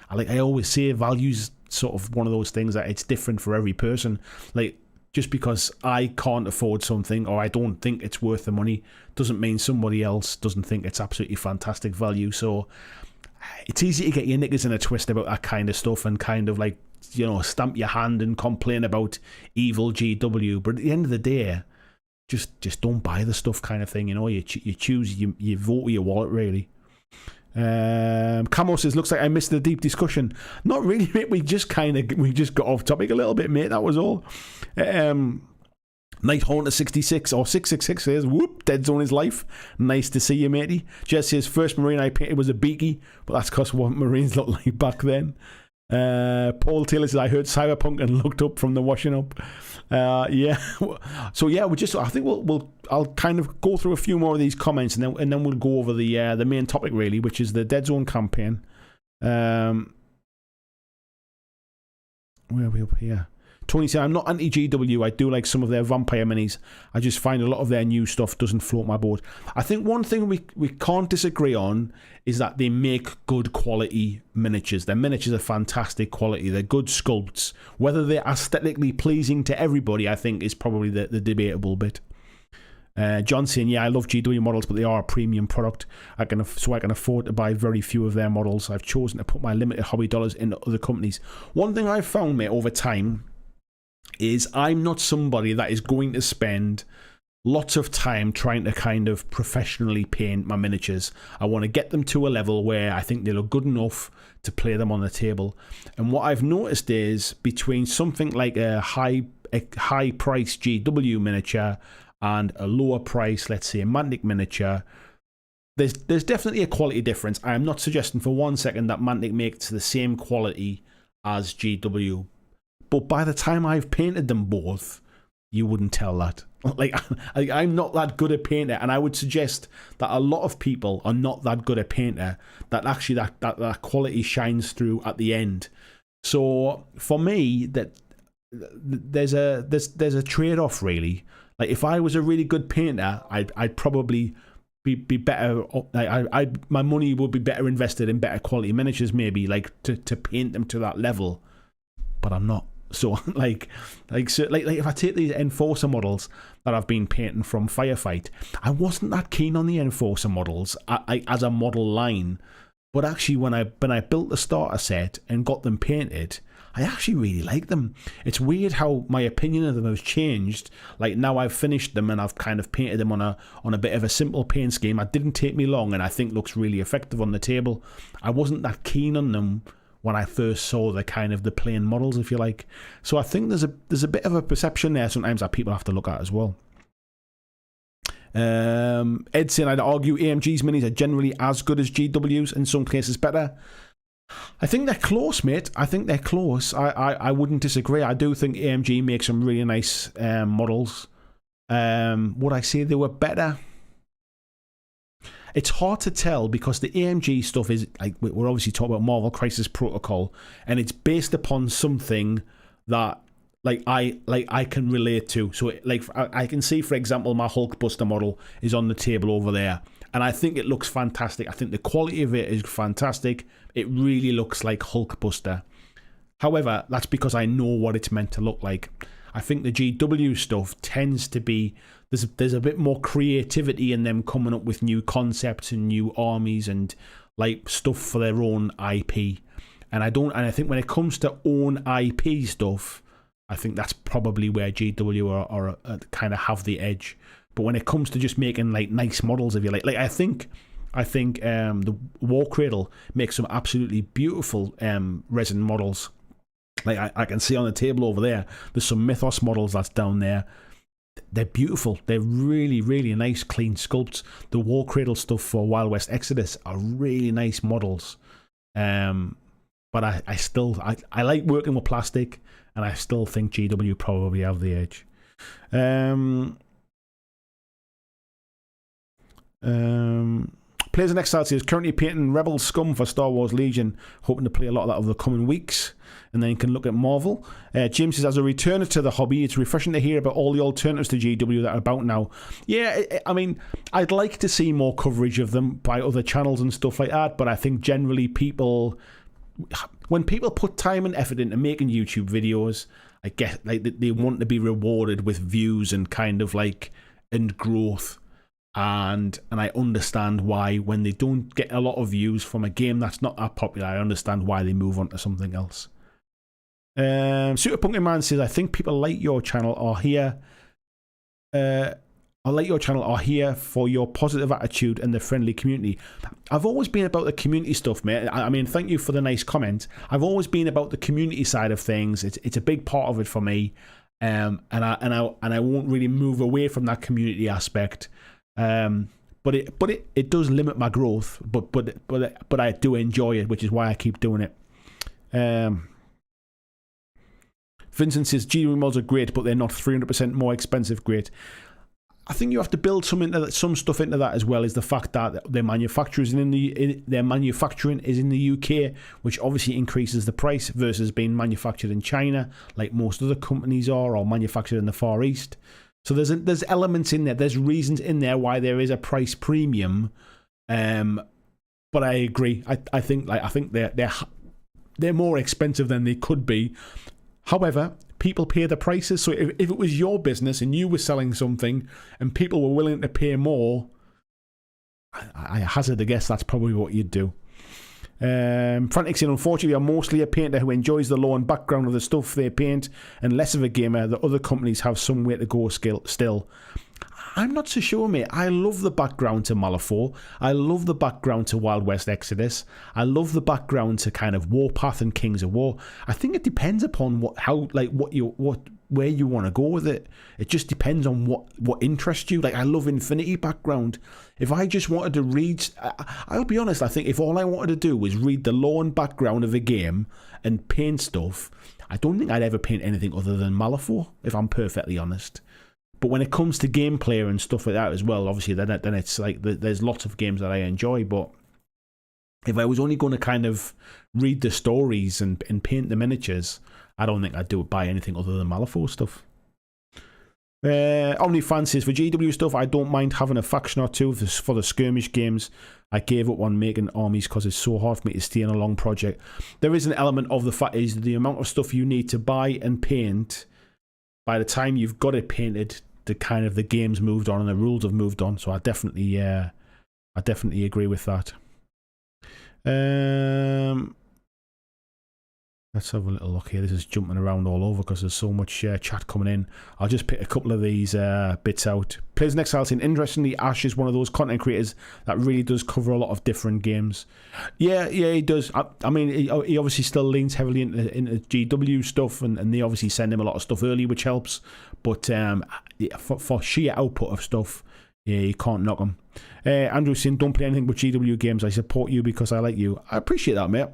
I always say, value's sort of one of those things that it's different for every person. Like, just because I can't afford something, or I don't think it's worth the money, doesn't mean somebody else doesn't think it's absolutely fantastic value. So it's easy to get your knickers in a twist about that kind of stuff, and kind of stamp your hand and complain about evil GW. But at the end of the day, just don't buy the stuff, kind of thing. You choose, you vote with your wallet, really. Camo says, looks like I missed the deep discussion. Not really, mate. We just got off topic a little bit, mate. That was all. Night Haunter 66 or 666 says, whoop, Deadzone is life. Nice to see you, matey. Jess says, first Marine I painted was a beaky, but that's because what Marines looked like back then. Paul Taylor says, I heard Cyberpunk and looked up from the washing up. Yeah. So yeah, I think I'll kind of go through a few more of these comments, and then we'll go over the main topic, really, which is the Deadzone campaign. Where are we up here? Tony said, I'm not anti-GW. I do like some of their vampire minis. I just find a lot of their new stuff doesn't float my boat. I think one thing we can't disagree on is that they make good quality miniatures. Their miniatures are fantastic quality. They're good sculpts. Whether they're aesthetically pleasing to everybody, I think, is probably the debatable bit. John saying, yeah, I love GW models, but they are a premium product. I can afford to buy very few of their models. I've chosen to put my limited hobby dollars into other companies. One thing I've found, mate, over time is I'm not somebody that is going to spend lots of time trying to kind of professionally paint my miniatures. I want to get them to a level where I think they look good enough to play them on the table. And what I've noticed is, between something like a high price GW miniature and a lower price, let's say, a Mantic miniature, there's definitely a quality difference. I am not suggesting for 1 second that Mantic makes the same quality as GW. But by the time I've painted them both, you wouldn't tell that. I'm not that good a painter, and I would suggest that a lot of people are not that good a painter, that actually that quality shines through at the end. So for me, that there's a trade-off, really. Like, if I was a really good painter, I'd probably be better. My money would be better invested in better quality miniatures, maybe, to paint them to that level. But I'm not. So if I take these Enforcer models that I've been painting from Firefight, I wasn't that keen on the Enforcer models as a model line. But actually, when I built the starter set and got them painted, I actually really like them. It's weird how my opinion of them has changed. Like, now I've finished them and I've kind of painted them on a bit of a simple paint scheme. It didn't take me long, and I think looks really effective on the table. I wasn't that keen on them when I first saw the plain models, if you like. So I think there's a bit of a perception there sometimes that people have to look at as well. Ed saying, I'd argue AMG's minis are generally as good as GW's, in some cases better. I think they're close, mate. I think they're close. I wouldn't disagree. I do think AMG makes some really nice models. Would I say they were better? It's hard to tell, because the AMG stuff is, like, we're obviously talking about Marvel Crisis Protocol, and it's based upon something that I can relate to. So I can see, for example, my Hulkbuster model is on the table over there, and I think it looks fantastic. I think the quality of it is fantastic. It really looks like Hulkbuster. However, that's because I know what it's meant to look like. I think the GW stuff tends to be, there's a bit more creativity in them coming up with new concepts and new armies and like stuff for their own IP. And I think when it comes to own IP stuff, I think that's probably where GW are kind of have the edge. But when it comes to just making like nice models, if you like I think the War Cradle makes some absolutely beautiful resin models. Like I can see on the table over there, there's some Mythos models that's down there. They're beautiful. They're really, really nice, clean sculpts. The War Cradle stuff for Wild West Exodus are really nice models. But I still like working with plastic, and I still think GW probably have the edge. Players in Exile is currently painting Rebel Scum for Star Wars Legion, hoping to play a lot of that over the coming weeks, and then you can look at Marvel. James says, as a returner to the hobby, it's refreshing to hear about all the alternatives to GW that are about now. Yeah, I mean, I'd like to see more coverage of them by other channels and stuff like that, but I think generally when people put time and effort into making YouTube videos, I get like they want to be rewarded with views and kind of like and growth. And I understand why when they don't get a lot of views from a game that's not that popular, I understand why they move on to something else. Super Pumpkin Man says, I think people like your channel are here. Are here for your positive attitude and the friendly community. I've always been about the community stuff, mate. I mean, thank you for the nice comment. I've always been about the community side of things. It's a big part of it for me, and I won't really move away from that community aspect. But it does limit my growth. But I do enjoy it, which is why I keep doing it. Vincent says GW mods are great, but they're not 300% more expensive. Great. I think you have to build some stuff into that as well. Is the fact that their manufacturing is in the UK, which obviously increases the price versus being manufactured in China, like most other companies are, or manufactured in the Far East. So there's elements in there. There's reasons in there why there is a price premium. But I agree. I think they're more expensive than they could be. However, people pay the prices. So if it was your business and you were selling something and people were willing to pay more, I hazard a guess that's probably what you'd do. Frantic saying, unfortunately, I'm mostly a painter who enjoys the lore and background of the stuff they paint and less of a gamer. The other companies have some way to go still. I'm not so sure, mate. I love the background to Malifaux. I love the background to Wild West Exodus. I love the background to kind of Warpath and Kings of War. I think it depends upon where you want to go with it. It just depends on what interests you. Like, I love Infinity background. If I just wanted to read, I'll be honest, I think if all I wanted to do was read the lore and background of a game and paint stuff, I don't think I'd ever paint anything other than Malifaux, if I'm perfectly honest. But when it comes to gameplay and stuff like that as well, obviously then it's like there's lots of games that I enjoy. But if I was only going to kind of read the stories and paint the miniatures, I don't think I'd buy anything other than Malifaux stuff. OmniFan says, for GW stuff, I don't mind having a faction or two for the skirmish games. I gave up on making armies because it's so hard for me to stay in a long project. There is an element of the fact is the amount of stuff you need to buy and paint. By the time you've got it painted, the game's moved on and the rules have moved on. So I definitely agree with that. Let's have a little look here. This is jumping around all over because there's so much chat coming in. I'll just pick a couple of these bits out. Players in Exile saying, interestingly, Ash is one of those content creators that really does cover a lot of different games. Yeah, he does. I mean, he obviously still leans heavily into GW stuff, and they obviously send him a lot of stuff early, which helps. But for sheer output of stuff, yeah, you can't knock him. Andrew saying, don't play anything but GW games. I support you because I like you. I appreciate that, mate.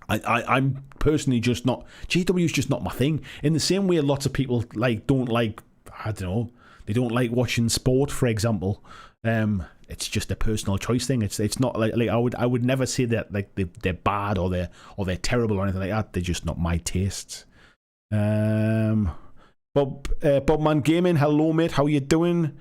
I'm personally just not, GW is just not my thing. In the same way lots of people don't like, I don't know, they don't like watching sport, for example. It's just a personal choice thing. It's not like I would never say that like they're bad or they're terrible or anything like that. They're just not my tastes. Bobman Gaming, hello mate, how you doing?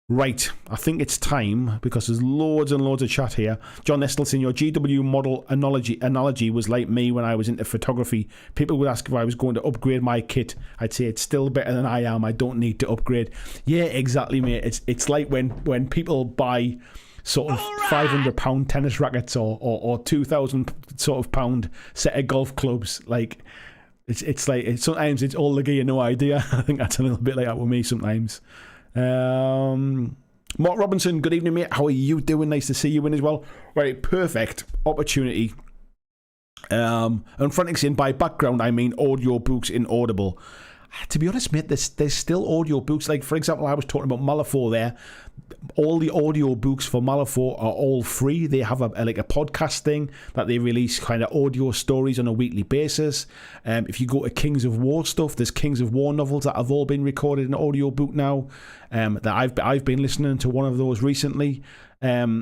Right, I think it's time because there's loads and loads of chat here. John Estelson, your GW model analogy was like me when I was into photography. People would ask if I was going to upgrade my kit. I'd say it's still better than I am. I don't need to upgrade. Yeah, exactly, mate. It's like when people buy sort of £500 tennis rackets or £2,000 sort of pound set of golf clubs. Like it's like sometimes it's all the gear, no idea. I think that's a little bit like that with me sometimes. Mark Robinson, good evening mate, how are you doing? Nice to see you in as well. Right, perfect opportunity And Frantic saying, by background, I mean audiobooks in Audible. To be honest, mate, there's still audiobooks. Like, for example, I was talking about Malifaux there. All the audiobooks for Malifaux are all free. They have a podcast thing that they release kind of audio stories on a weekly basis. If you go to Kings of War stuff, there's Kings of War novels that have all been recorded in audiobook now. That I've been listening to one of those recently. I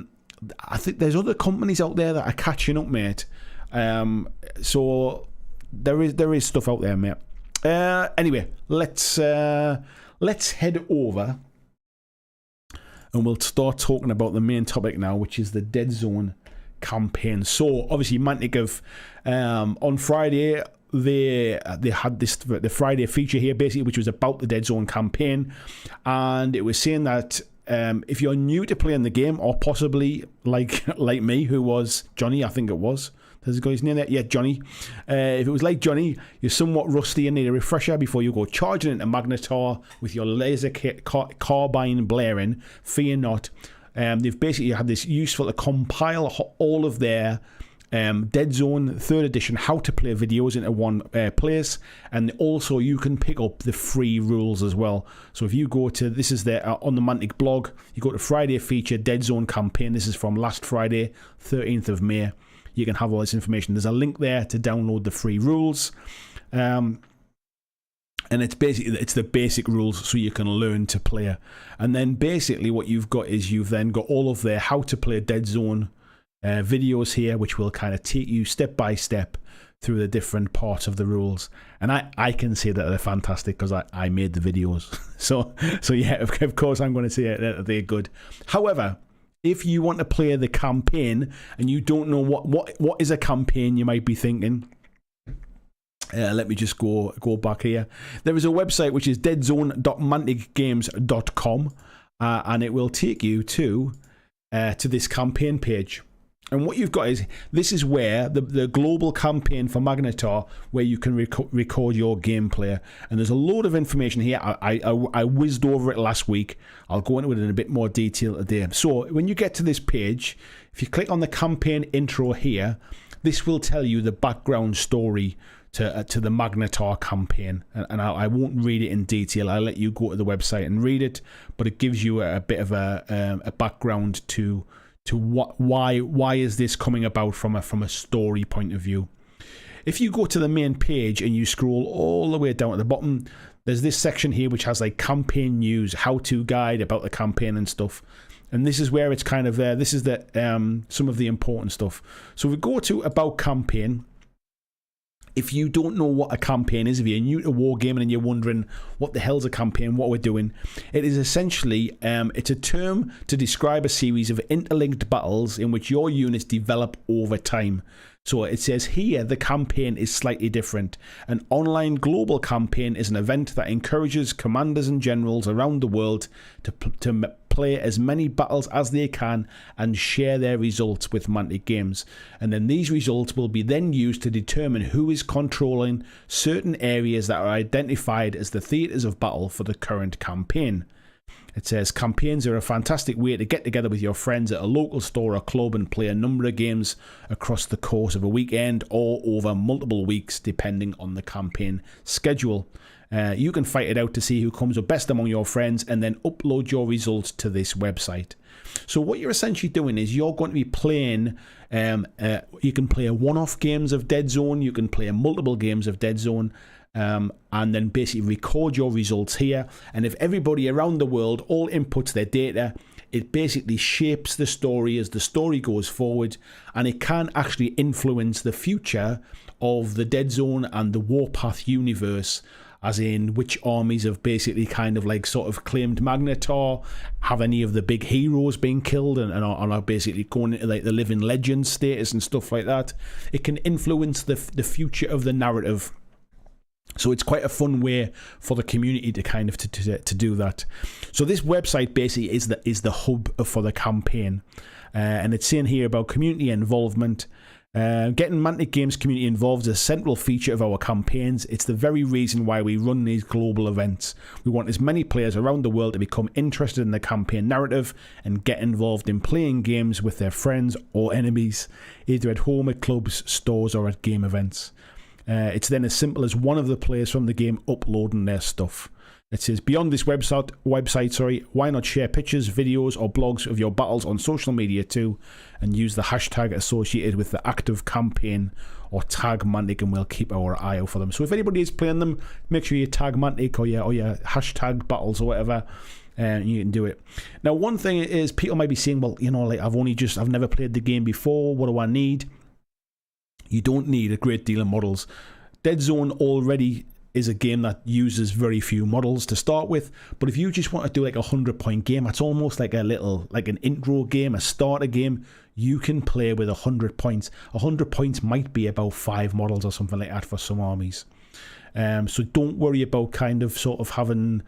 think there's other companies out there that are catching up, mate. So there is stuff out there, mate. Anyway, let's head over and we'll start talking about the main topic now, which is the Deadzone campaign. So obviously Mantic have on Friday they had the Friday feature here basically, which was about the Deadzone campaign, and it was saying that if you're new to playing the game, or possibly like me, who was Johnny, I think it was. There's a guy's name there. Yeah, Johnny. If it was like Johnny, you're somewhat rusty and need a refresher before you go charging into Magnetar with your laser carbine blaring. Fear not. They've basically had this useful to compile all of their Deadzone 3rd edition how to play videos into one place, and also you can pick up the free rules as well. So if you go to, this is there on the Mantic blog, you go to Friday feature Deadzone campaign. This is from last Friday, 13th of May. You can have all this information. There's a link there to download the free rules. And it's the basic rules so you can learn to play. And then basically what you've got is you've then got all of their how to play Deadzone videos here, which will kind of take you step by step through the different parts of the rules. And I can say that they're fantastic because I made the videos. So yeah, of course I'm going to say that they're good. However, if you want to play the campaign and you don't know what is a campaign, you might be thinking. Let me just go back here. There is a website which is deadzone.manticgames.com, and it will take you to this campaign page. And what you've got is, this is where the global campaign for Magnetar, where you can record your gameplay. And there's a load of information here. I whizzed over it last week. I'll go into it in a bit more detail today. So when you get to this page, if you click on the campaign intro here, this will tell you the background story to the Magnetar campaign. And I won't read it in detail. I'll let you go to the website and read it. But it gives you a bit of a background to why is this coming about from a story point of view. If you go to the main page and you scroll all the way down at the bottom, there's this section here which has like campaign news, how-to guide about the campaign and stuff. And this is where it's kind of there. This is some of the important stuff. So if we go to about campaign, if you don't know what a campaign is, if you're new to wargaming and you're wondering what the hell's a campaign, what we're doing, it is essentially it's a term to describe a series of interlinked battles in which your units develop over time. So it says here the campaign is slightly different. An online global campaign is an event that encourages commanders and generals around the world to play as many battles as they can and share their results with Mantic Games. And then these results will be then used to determine who is controlling certain areas that are identified as the theatres of battle for the current campaign. It says campaigns are a fantastic way to get together with your friends at a local store or club and play a number of games across the course of a weekend or over multiple weeks depending on the campaign schedule. You can fight it out to see who comes up best among your friends and then upload your results to this website. So what you're essentially doing is you're going to be playing, you can play one-off games of Deadzone, you can play multiple games of Deadzone, and then basically record your results here. And if everybody around the world all inputs their data, it basically shapes the story as the story goes forward, and it can actually influence the future of the Deadzone and the Warpath universe, as in which armies have basically kind of like sort of claimed Magnetar, have any of the big heroes been killed and are basically going into like the living legend status and stuff like that. It can influence the future of the narrative. So it's quite a fun way for the community to kind of to do that. So this website basically is the hub for the campaign, and it's saying here about community involvement. Getting Mantic Games community involved is a central feature of our campaigns. It's the very reason why we run these global events. We want as many players around the world to become interested in the campaign narrative and get involved in playing games with their friends or enemies, either at home, at clubs, stores, or at game events. It's then as simple as one of the players from the game uploading their stuff. It says, beyond this website, why not share pictures, videos, or blogs of your battles on social media too, and use the hashtag associated with the active campaign, or tag Mantic, and we'll keep our eye out for them. So if anybody is playing them, make sure you tag Mantic or your hashtag battles or whatever, and you can do it. Now, one thing is, people might be saying, well, you know, like I've never played the game before. What do I need? You don't need a great deal of models. Deadzone already is a game that uses very few models to start with, but if you just want to do like 100-point game, it's almost like an intro game, a starter game. You can play with 100 points. 100 points might be about 5 models or something like that for some armies. So don't worry about kind of sort of having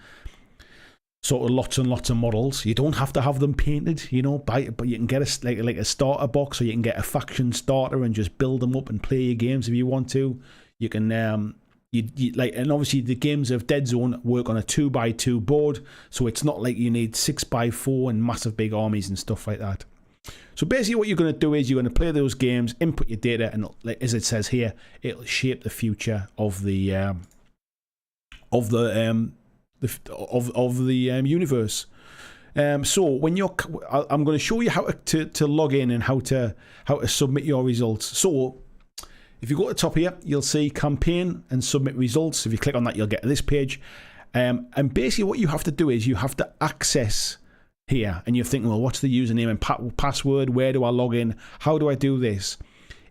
sort of lots and lots of models. You don't have to have them painted, you know, but you can get like a starter box, or you can get a faction starter and just build them up and play your games if you want to. You can and obviously the games of Deadzone work on a 2x2 board, so it's not like you need 6x4 and massive big armies and stuff like that. So basically what you're going to do is you're going to play those games, input your data, and as it says here, it'll shape the future of the universe. So when I'm going to show you how to log in and how to submit your results. So if you go to the top here, you'll see campaign and submit results. If you click on that, you'll get to this page. And basically what you have to do is you have to access here. And you're thinking, well, what's the username and password? Where do I log in? How do I do this?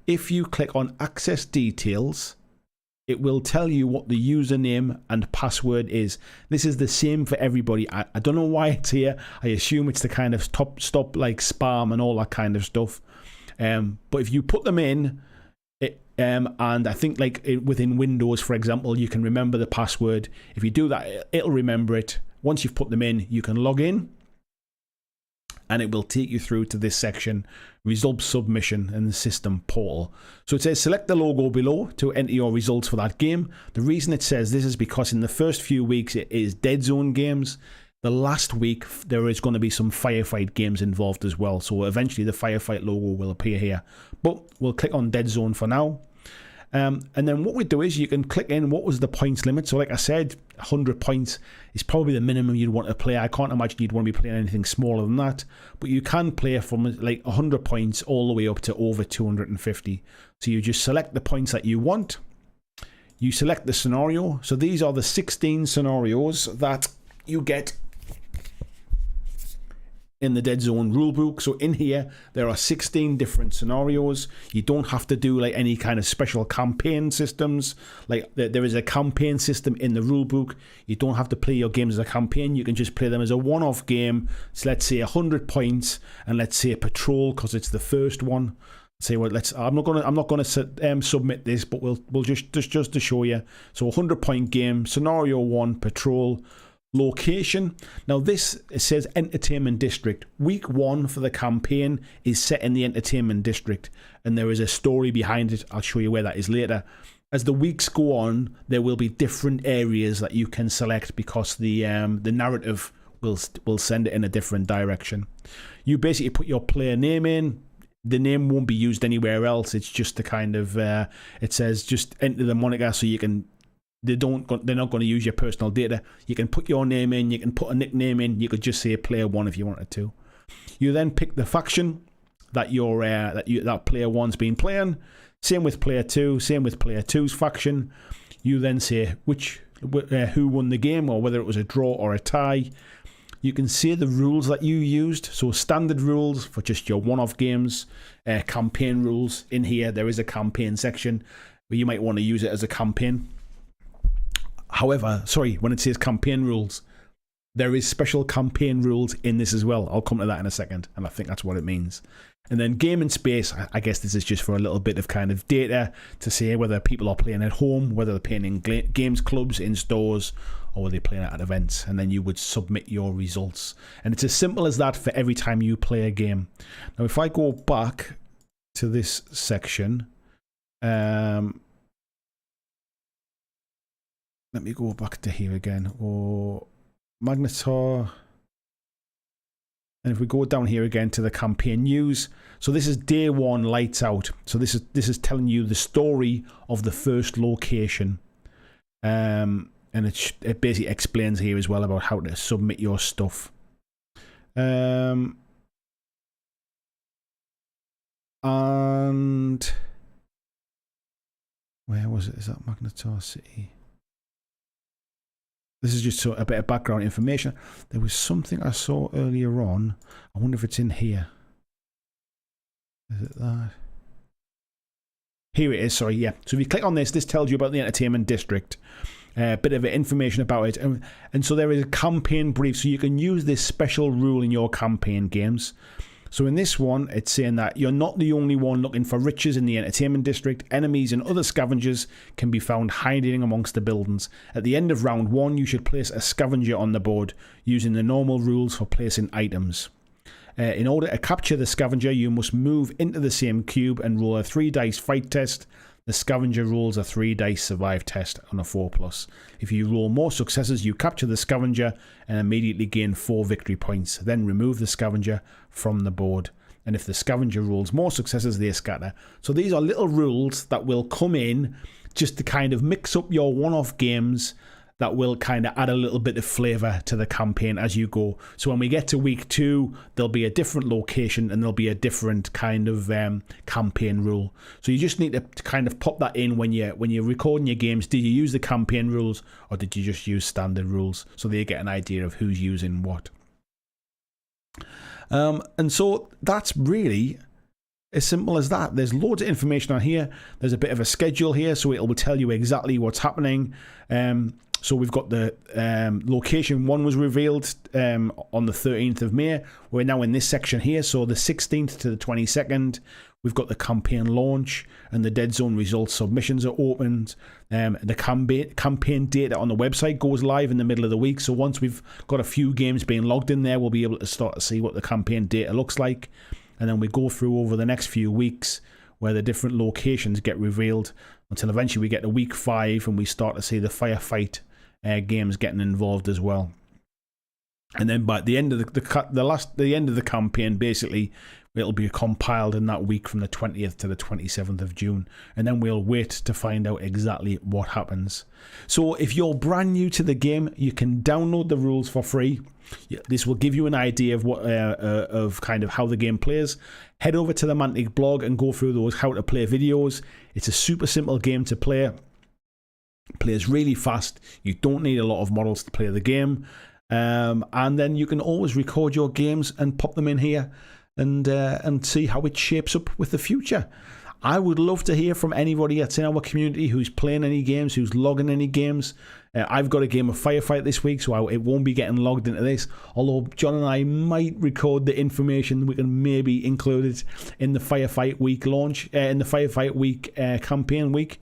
If you click on access details, it will tell you what the username and password is. This is the same for everybody. I don't know why it's here. I assume it's the kind of stop like spam and all that kind of stuff. But if you put them in, and I think like within Windows, for example, you can remember the password. If you do that, it'll remember it. Once you've put them in, you can log in, and it will take you through to this section, results submission and the system portal. So it says select the logo below to enter your results for that game. The reason it says this is because in the first few weeks it is Deadzone games. The last week there is going to be some Firefight games involved as well. So eventually the Firefight logo will appear here. But we'll click on Deadzone for now. And then what we do is you can click in what was the points limit. So like I said, 100 points is probably the minimum you'd want to play. I can't imagine you'd want to be playing anything smaller than that. But you can play from like 100 points all the way up to over 250. So you just select the points that you want. You select the scenario. So these are the 16 scenarios that you get in the Deadzone rulebook. So in here there are 16 different scenarios. You don't have to do like any kind of special campaign systems. Like there is a campaign system in the rulebook. You don't have to play your games as a campaign. You can just play them as a one-off game. So let's say 100 points, and let's say patrol because it's the first one. Say well, I'm not gonna submit this, but we'll just to show you. So 100-point game, scenario 1, patrol. Location. Now this, it says entertainment district. Week 1 for the campaign is set in the entertainment district, and there is a story behind it. I'll show you where that is later. As the weeks go on, there will be different areas that you can select because the narrative will send it in a different direction. You basically put your player name in. The name won't be used anywhere else. It's just the kind of it says just enter the moniker, so you can. They're not going to use your personal data. You can put your name in. You can put a nickname in. You could just say player 1 if you wanted to. You then pick the faction that that player 1's been playing. Same with player 2. Same with player 2's faction. You then say who won the game, or whether it was a draw or a tie. You can say the rules that you used. So standard rules for just your one-off games. Campaign rules. In here there is a campaign section where you might want to use it as a campaign. However, sorry, when it says campaign rules, there is special campaign rules in this as well. I'll come to that in a second, and I think that's what it means. And then game and space, I guess this is just for a little bit of kind of data to say whether people are playing at home, whether they're playing in games clubs, in stores, or whether they're playing at events. And then you would submit your results. And it's as simple as that for every time you play a game. Now, if I go back to this section. Let me go back to here again. Or Magnetar. And if we go down here again to the campaign news, so this is day one, lights out. So this is telling you the story of the first location, and it basically explains here as well about how to submit your stuff. And where was it? Is that Magnetar City? This is just a bit of background information. There was something I saw earlier on. I wonder if it's in here. Is it that? Here it is, sorry, yeah. So if you click on this, this tells you about the entertainment district. A bit of information about it. And so there is a campaign brief, so you can use this special rule in your campaign games. So in this one, it's saying that you're not the only one looking for riches in the entertainment district. Enemies and other scavengers can be found hiding amongst the buildings. At the end of round one, you should place a scavenger on the board using the normal rules for placing items. In order to capture the scavenger, you must move into the same cube and roll a 3-dice fight test. The scavenger rolls a 3-dice survive test on a 4+. If you roll more successes, you capture the scavenger and immediately gain 4 victory points. Then remove the scavenger from the board. And if the scavenger rolls more successes, they scatter. So these are little rules that will come in just to kind of mix up your one-off games, that will kind of add a little bit of flavour to the campaign as you go. So when we get to week 2, there'll be a different location and there'll be a different kind of campaign rule. So you just need to kind of pop that in when you're recording your games. Did you use the campaign rules or did you just use standard rules? So they get an idea of who's using what. And so that's really as simple as that. There's loads of information on here. There's a bit of a schedule here, so it will tell you exactly what's happening. So we've got the location 1 was revealed on the 13th of May. We're now in this section here. So the 16th to the 22nd, we've got the campaign launch and the Deadzone results submissions are opened. The campaign data on the website goes live in the middle of the week. So once we've got a few games being logged in there, we'll be able to start to see what the campaign data looks like. And then we go through over the next few weeks where the different locations get revealed until eventually we get to week 5 and we start to see the Firefight games getting involved as well. And then by the end of the end of the campaign, basically it'll be compiled in that week from the 20th to the 27th of June, and then we'll wait to find out exactly what happens. So if you're brand new to the game, you can download the rules for free. This will give you an idea of what of kind of how the game plays. Head over to the Mantic blog and go through those how to play videos. It's a super simple game to play. It plays really fast. You don't need a lot of models to play the game. And then you can always record your games and pop them in here and see how it shapes up with the future. I would love to hear from anybody that's in our community who's playing any games, who's logging any games. I've got a game of Firefight this week, so it won't be getting logged into this. Although John and I might record the information, we can maybe include it in the Firefight week launch, in the Firefight week campaign week.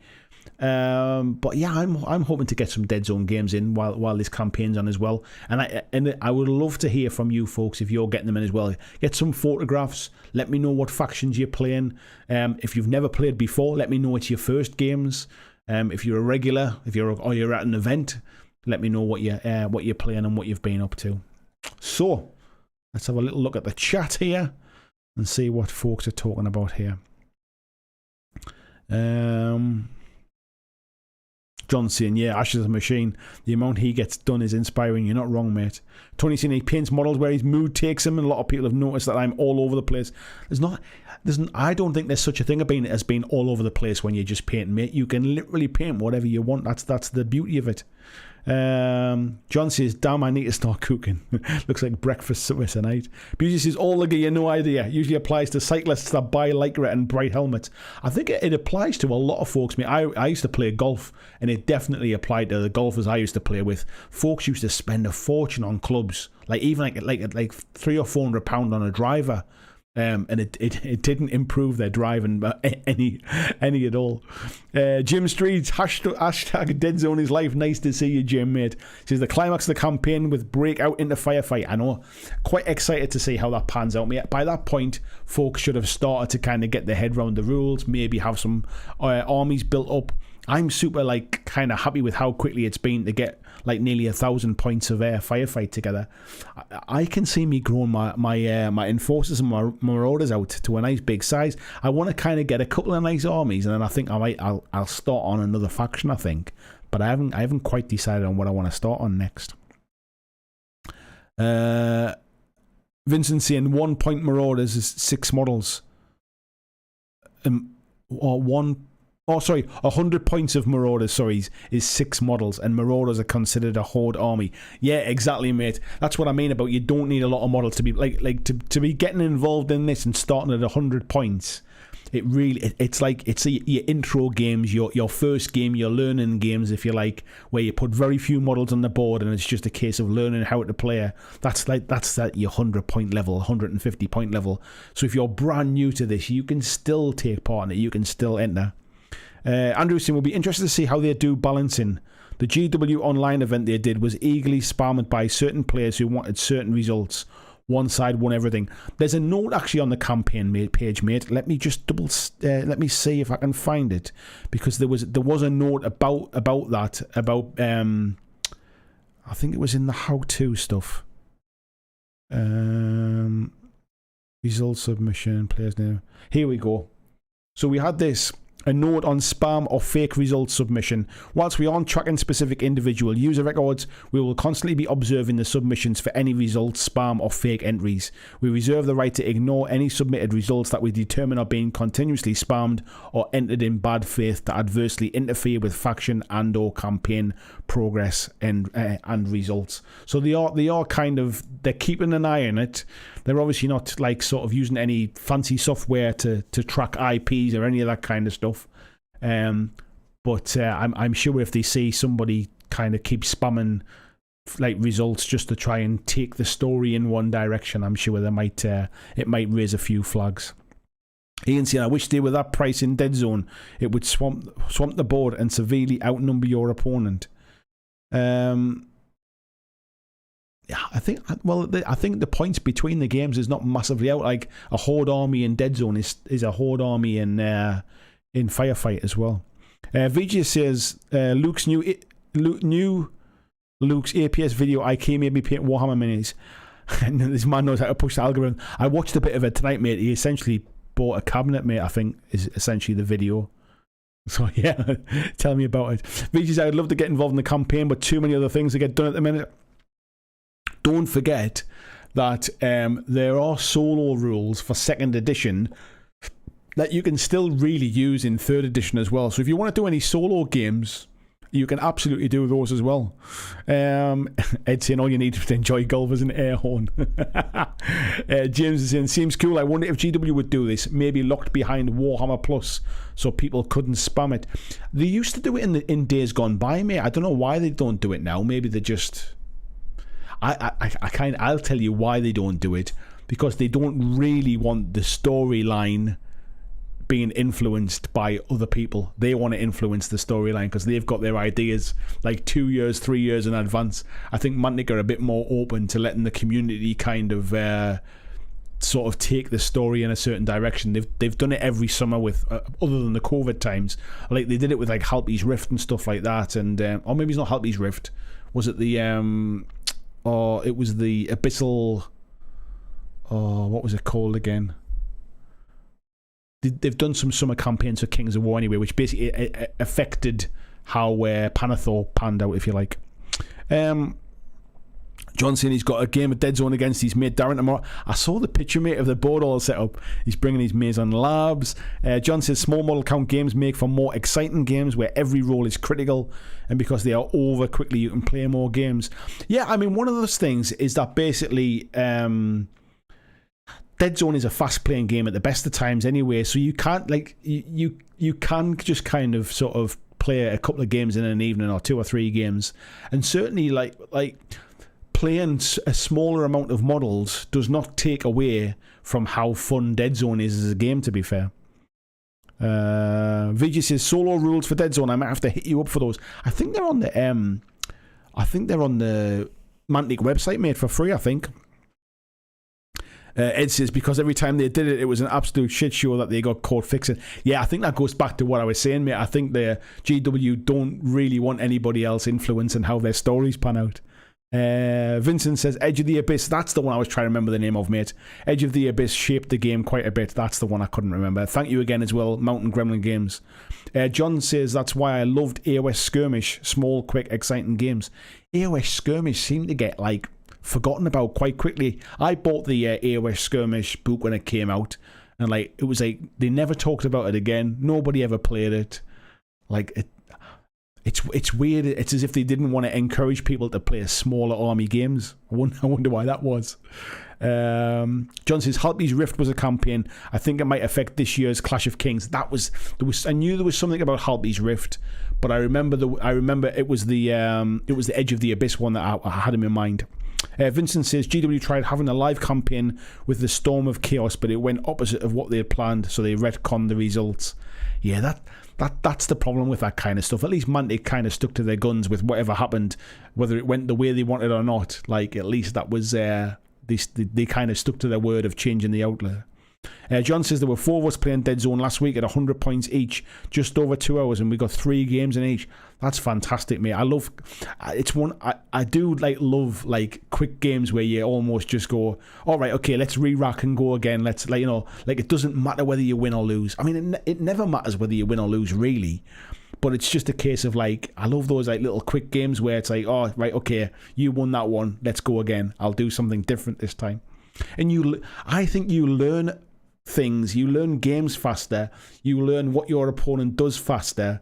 But yeah, I'm hoping to get some Deadzone games in while this campaign's on as well. And I would love to hear from you folks if you're getting them in as well. Get some photographs. Let me know what factions you're playing. If you've never played before, let me know it's your first games. If you're a regular, or you're at an event, let me know what you're playing and what you've been up to. So let's have a little look at the chat here and see what folks are talking about here. John saying, yeah, Ash is a machine. The amount he gets done is inspiring. You're not wrong, mate. Tony saying he paints models where his mood takes him, and a lot of people have noticed that I'm all over the place. I don't think there's such a thing as being all over the place when you're just painting, mate. You can literally paint whatever you want. That's the beauty of it. John says, damn, I need to start cooking. Looks like breakfast supper tonight. Beauty says, all the gear, no idea. Usually applies to cyclists that buy Lycra and bright helmets. I think it applies to a lot of folks. I mean, I used to play golf, and it definitely applied to the golfers I used to play with. Folks used to spend a fortune on clubs, like even like £300 or £400 on a driver. And it didn't improve their driving any at all. Jim Streets, hashtag Deadzone is life. Nice to see you, Jim, mate. Says the climax of the campaign with breakout into Firefight. I know, quite excited to see how that pans out, mate. By that point, folks should have started to kind of get their head around the rules, maybe have some armies built up. I'm super kind of happy with how quickly it's been to get nearly 1,000 points of Firefight together. I can see me growing my enforcers and my marauders out to a nice big size. I want to kind of get a couple of nice armies, and then I think I'll start on another faction, I think, but I haven't quite decided on what I want to start on next. Vincent saying 1 point marauders is 6 models, or 100 points of Marauders, is 6 models, and Marauders are considered a horde army. Yeah, exactly, mate. That's what I mean about you don't need a lot of models to be to be getting involved in this and starting at 100 points. It's your intro games, your first game, your learning games, if you like, where you put very few models on the board and it's just a case of learning how to play. That's your 100 point level, 150 point level. So if you're brand new to this, you can still take part in it. You can still enter. Andrewson will be interested to see how they do balancing. The GW online event they did was eagerly spammed by certain players who wanted certain results. One side won everything. There's a note actually on the campaign page, mate. Let me just let me see if I can find it, because there was a note about that, about I think it was in the how-to stuff. Result submission, players name. Here we go. So we had this. A note on spam or fake result submission. Whilst we aren't tracking specific individual user records, we will constantly be observing the submissions for any results, spam or fake entries. We reserve the right to ignore any submitted results that we determine are being continuously spammed or entered in bad faith to adversely interfere with faction and or campaign progress and results. So they're keeping an eye on it. They're obviously not sort of using any fancy software to track IPs or any of that kind of stuff. But I'm sure if they see somebody kind of keep spamming results just to try and take the story in one direction, I'm sure they might it might raise a few flags. Ian saying, I wish they were that price in Deadzone. It would swamp the board and severely outnumber your opponent. Yeah, I think the points between the games is not massively out. Like a horde army in Deadzone is a horde army in Firefight as well. VG says Luke's APS video. I came made me paint Warhammer minis, and this man knows how to push the algorithm. I watched a bit of it tonight, mate. He essentially bought a cabinet, mate. I think is essentially the video. So yeah, tell me about it. VG says I'd love to get involved in the campaign, but too many other things to get done at the minute. Don't forget that there are solo rules for 2nd edition that you can still really use in 3rd edition as well. So if you want to do any solo games, you can absolutely do those as well. Ed saying all you need to enjoy golf is an air horn. James is saying, seems cool. I wonder if GW would do this. Maybe locked behind Warhammer Plus so people couldn't spam it. They used to do it in days gone by, mate. I don't know why they don't do it now. Maybe they just... I'll tell you why they don't do it, because they don't really want the storyline being influenced by other people. They want to influence the storyline because they've got their ideas 2 years, 3 years in advance. I think Mantic are a bit more open to letting the community kind of sort of take the story in a certain direction. They've done it every summer with other than the COVID times. They did it with Halpi's Rift and stuff like that, and or maybe it's not Halpi's Rift. Was it the or it was the Abyssal, what was it called again? They've done some summer campaigns for Kings of War anyway, which basically affected how Panathor panned out, if you like. John saying he's got a game of Deadzone against his mate Darren tomorrow. I saw the picture, mate, of the board all set up. He's bringing his Maison Labs. John says small model count games make for more exciting games where every roll is critical, and because they are over quickly, you can play more games. Yeah, I mean, one of those things is that basically Deadzone is a fast-playing game at the best of times anyway, so you can't, you can just kind of sort of play a couple of games in an evening or 2 or 3 games, and certainly like playing a smaller amount of models does not take away from how fun Deadzone is as a game, to be fair. VG says solo rules for Deadzone. I might have to hit you up for those. I think they're on the Mantic website, mate, for free, I think. Ed says because every time they did it, it was an absolute shit show that they got caught fixing. Yeah, I think that goes back to what I was saying, mate. I think the GW don't really want anybody else influencing how their stories pan out. Vincent says Edge of the Abyss. That's the one I was trying to remember the name of, mate. Edge of the Abyss shaped the game quite a bit. That's the one I couldn't remember. Thank you again as well, Mountain Gremlin Games. John says that's why I loved AOS Skirmish. Small, quick, exciting games. AOS Skirmish seemed to get like forgotten about quite quickly. I bought the AOS Skirmish book when it came out, and like it was like they never talked about it again. Nobody ever played it. Like it's weird. It's as if they didn't want to encourage people to play smaller army games. I wonder why that was. John says Halby's Rift was a campaign. I think it might affect this year's Clash of Kings. I knew there was something about Halby's Rift, but I remember it was the Edge of the Abyss one that I had in my mind. Vincent says GW tried having a live campaign with the Storm of Chaos, but it went opposite of what they had planned, so they retconned the results. Yeah, that's the problem with that kind of stuff. At least Mantic kind of stuck to their guns with whatever happened, whether it went the way they wanted or not. Like, at least that was they kind of stuck to their word of changing the outlet. John says there were 4 of us playing Deadzone last week at 100 points each, just over 2 hours, and we got 3 games in each. That's fantastic, mate. I love it's one I do love quick games where you almost just go, all right, okay, let's re-rack and go again. Let's it doesn't matter whether you win or lose. I mean, it never matters whether you win or lose, really. But it's just a case of I love those little quick games where it's like, oh right, okay, you won that one, let's go again. I'll do something different this time. And I think you learn things, you learn games faster, you learn what your opponent does faster,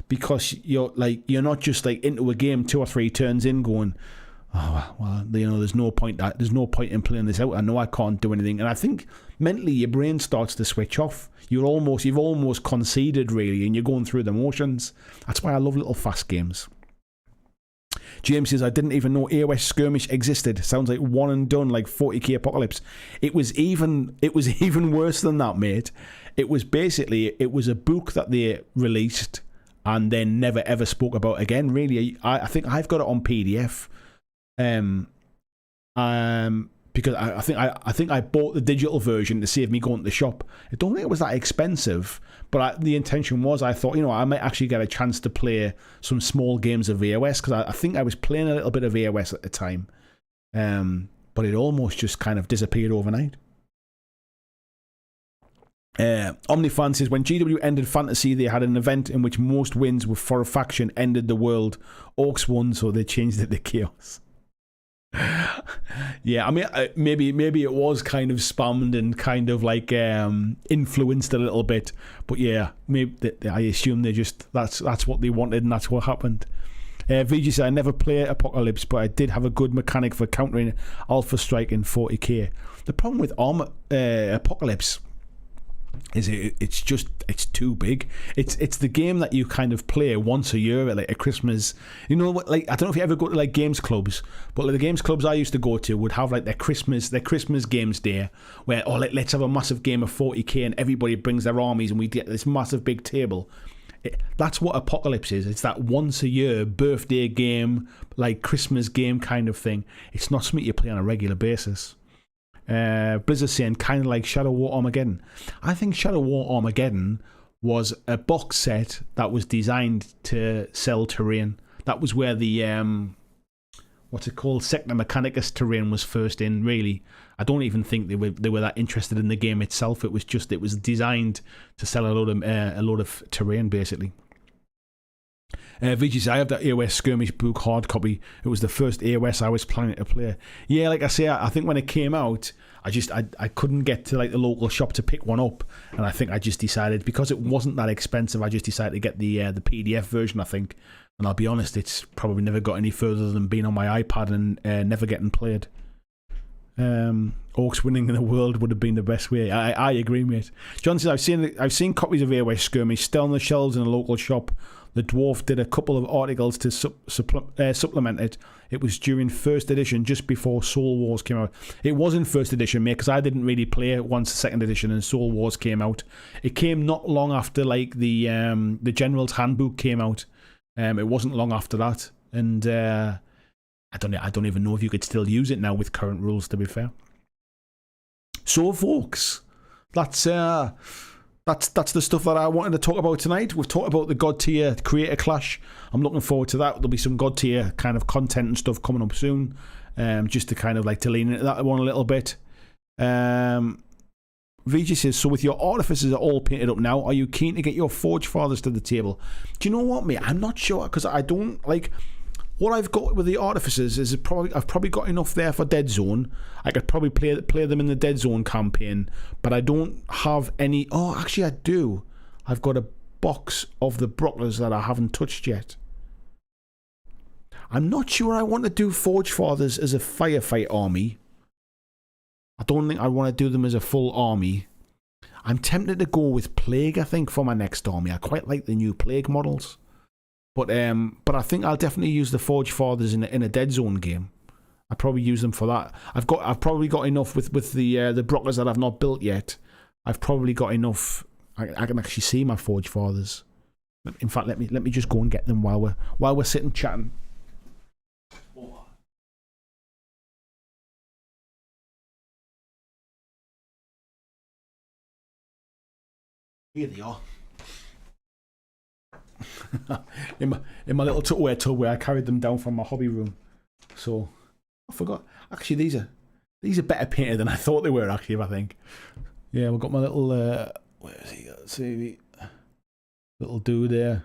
because you're not just into a game 2 or 3 turns in going, oh well, there's no point in playing this out. I know I can't do anything. And I think mentally your brain starts to switch off. You've almost conceded, really, and you're going through the motions. That's why I love little fast games. James says, I didn't even know AOS Skirmish existed. Sounds like one and done, like 40k Apocalypse. It was even worse than that, mate. It was a book that they released and then never ever spoke about again, really. I think I've got it on PDF. Because I think I bought the digital version to save me going to the shop. I don't think it was that expensive, but the intention was, I thought, I might actually get a chance to play some small games of AOS, because I think I was playing a little bit of AOS at the time, but it almost just kind of disappeared overnight. Omnifan says, when GW ended Fantasy, they had an event in which most wins were for a faction ended the world. Orcs won, so they changed it to Chaos. Yeah, I mean, maybe it was kind of spammed and kind of influenced a little bit, but yeah, maybe I assume that's what they wanted and that's what happened. VG said, I never play Apocalypse, but I did have a good mechanic for countering Alpha Strike in 40k. The problem with Apocalypse is it's too big. It's the game that you kind of play once a year at a Christmas. I don't know if you ever go to games clubs, but the games clubs I used to go to would have their Christmas games day where let's have a massive game of 40k and everybody brings their armies and we get this massive big table. That's what Apocalypse is. It's that once a year birthday game, Christmas game kind of thing. It's not something you play on a regular basis. Blizzard saying kind of like Shadow War Armageddon. I think Shadow War Armageddon was a box set that was designed to sell terrain. That was where the what's it called, Sector Mechanicus terrain was first in. Really, I don't even think they were that interested in the game itself. It was designed to sell a load of terrain, basically. VG says, I have that AOS Skirmish book hard copy. It was the first AOS I was planning to play. Yeah, like I say, I think when it came out, I couldn't get to the local shop to pick one up, and I think I just decided, because it wasn't that expensive, I just decided to get the PDF version, I think. And I'll be honest, it's probably never got any further than being on my iPad and never getting played. Orcs winning in the world would have been the best way. I agree, mate. John says, I've seen copies of AOS Skirmish still on the shelves in a local shop. The Dwarf did a couple of articles to supplement it. It was during first edition, just before Soul Wars came out. It wasn't first edition, mate, because I didn't really play it once the second edition and Soul Wars came out. It came not long after, like, the General's Handbook came out. It wasn't long after that, and I don't even know if you could still use it now with current rules, to be fair. So, folks, that's the stuff that I wanted to talk about tonight. We've talked about the God Tier Creator Clash. I'm looking forward to that. There'll be some God Tier kind of content and stuff coming up soon, just to kind of like to lean into that one a little bit. VG says, so with your artificers are all painted up now, are you keen to get your Forge Fathers to the table? Do you know what, mate? I'm not sure, because I don't like... What I've got with the artificers is I've probably got enough there for Deadzone. I could probably play them in the Deadzone campaign, but I don't have any. Oh, actually, I do. I've got a box of the Brocklers that I haven't touched yet. I'm not sure I want to do Forge Fathers as a firefight army. I don't think I want to do them as a full army. I'm tempted to go with Plague, I think, for my next army. I quite like the new Plague models. But I think I'll definitely use the Forge Fathers in a Deadzone game. I'll probably use them for that. I've probably got enough with the Brocklers that I've not built yet. I've probably got enough. I can actually see my Forge Fathers. In fact, let me just go and get them while we're sitting chatting. Here they are. in my little Tupperware tub where I carried them down from my hobby room. So I forgot. Actually, these are better painted than I thought they were. Actually, I think. Yeah, we've got my little where is he? Let's see, little dude there.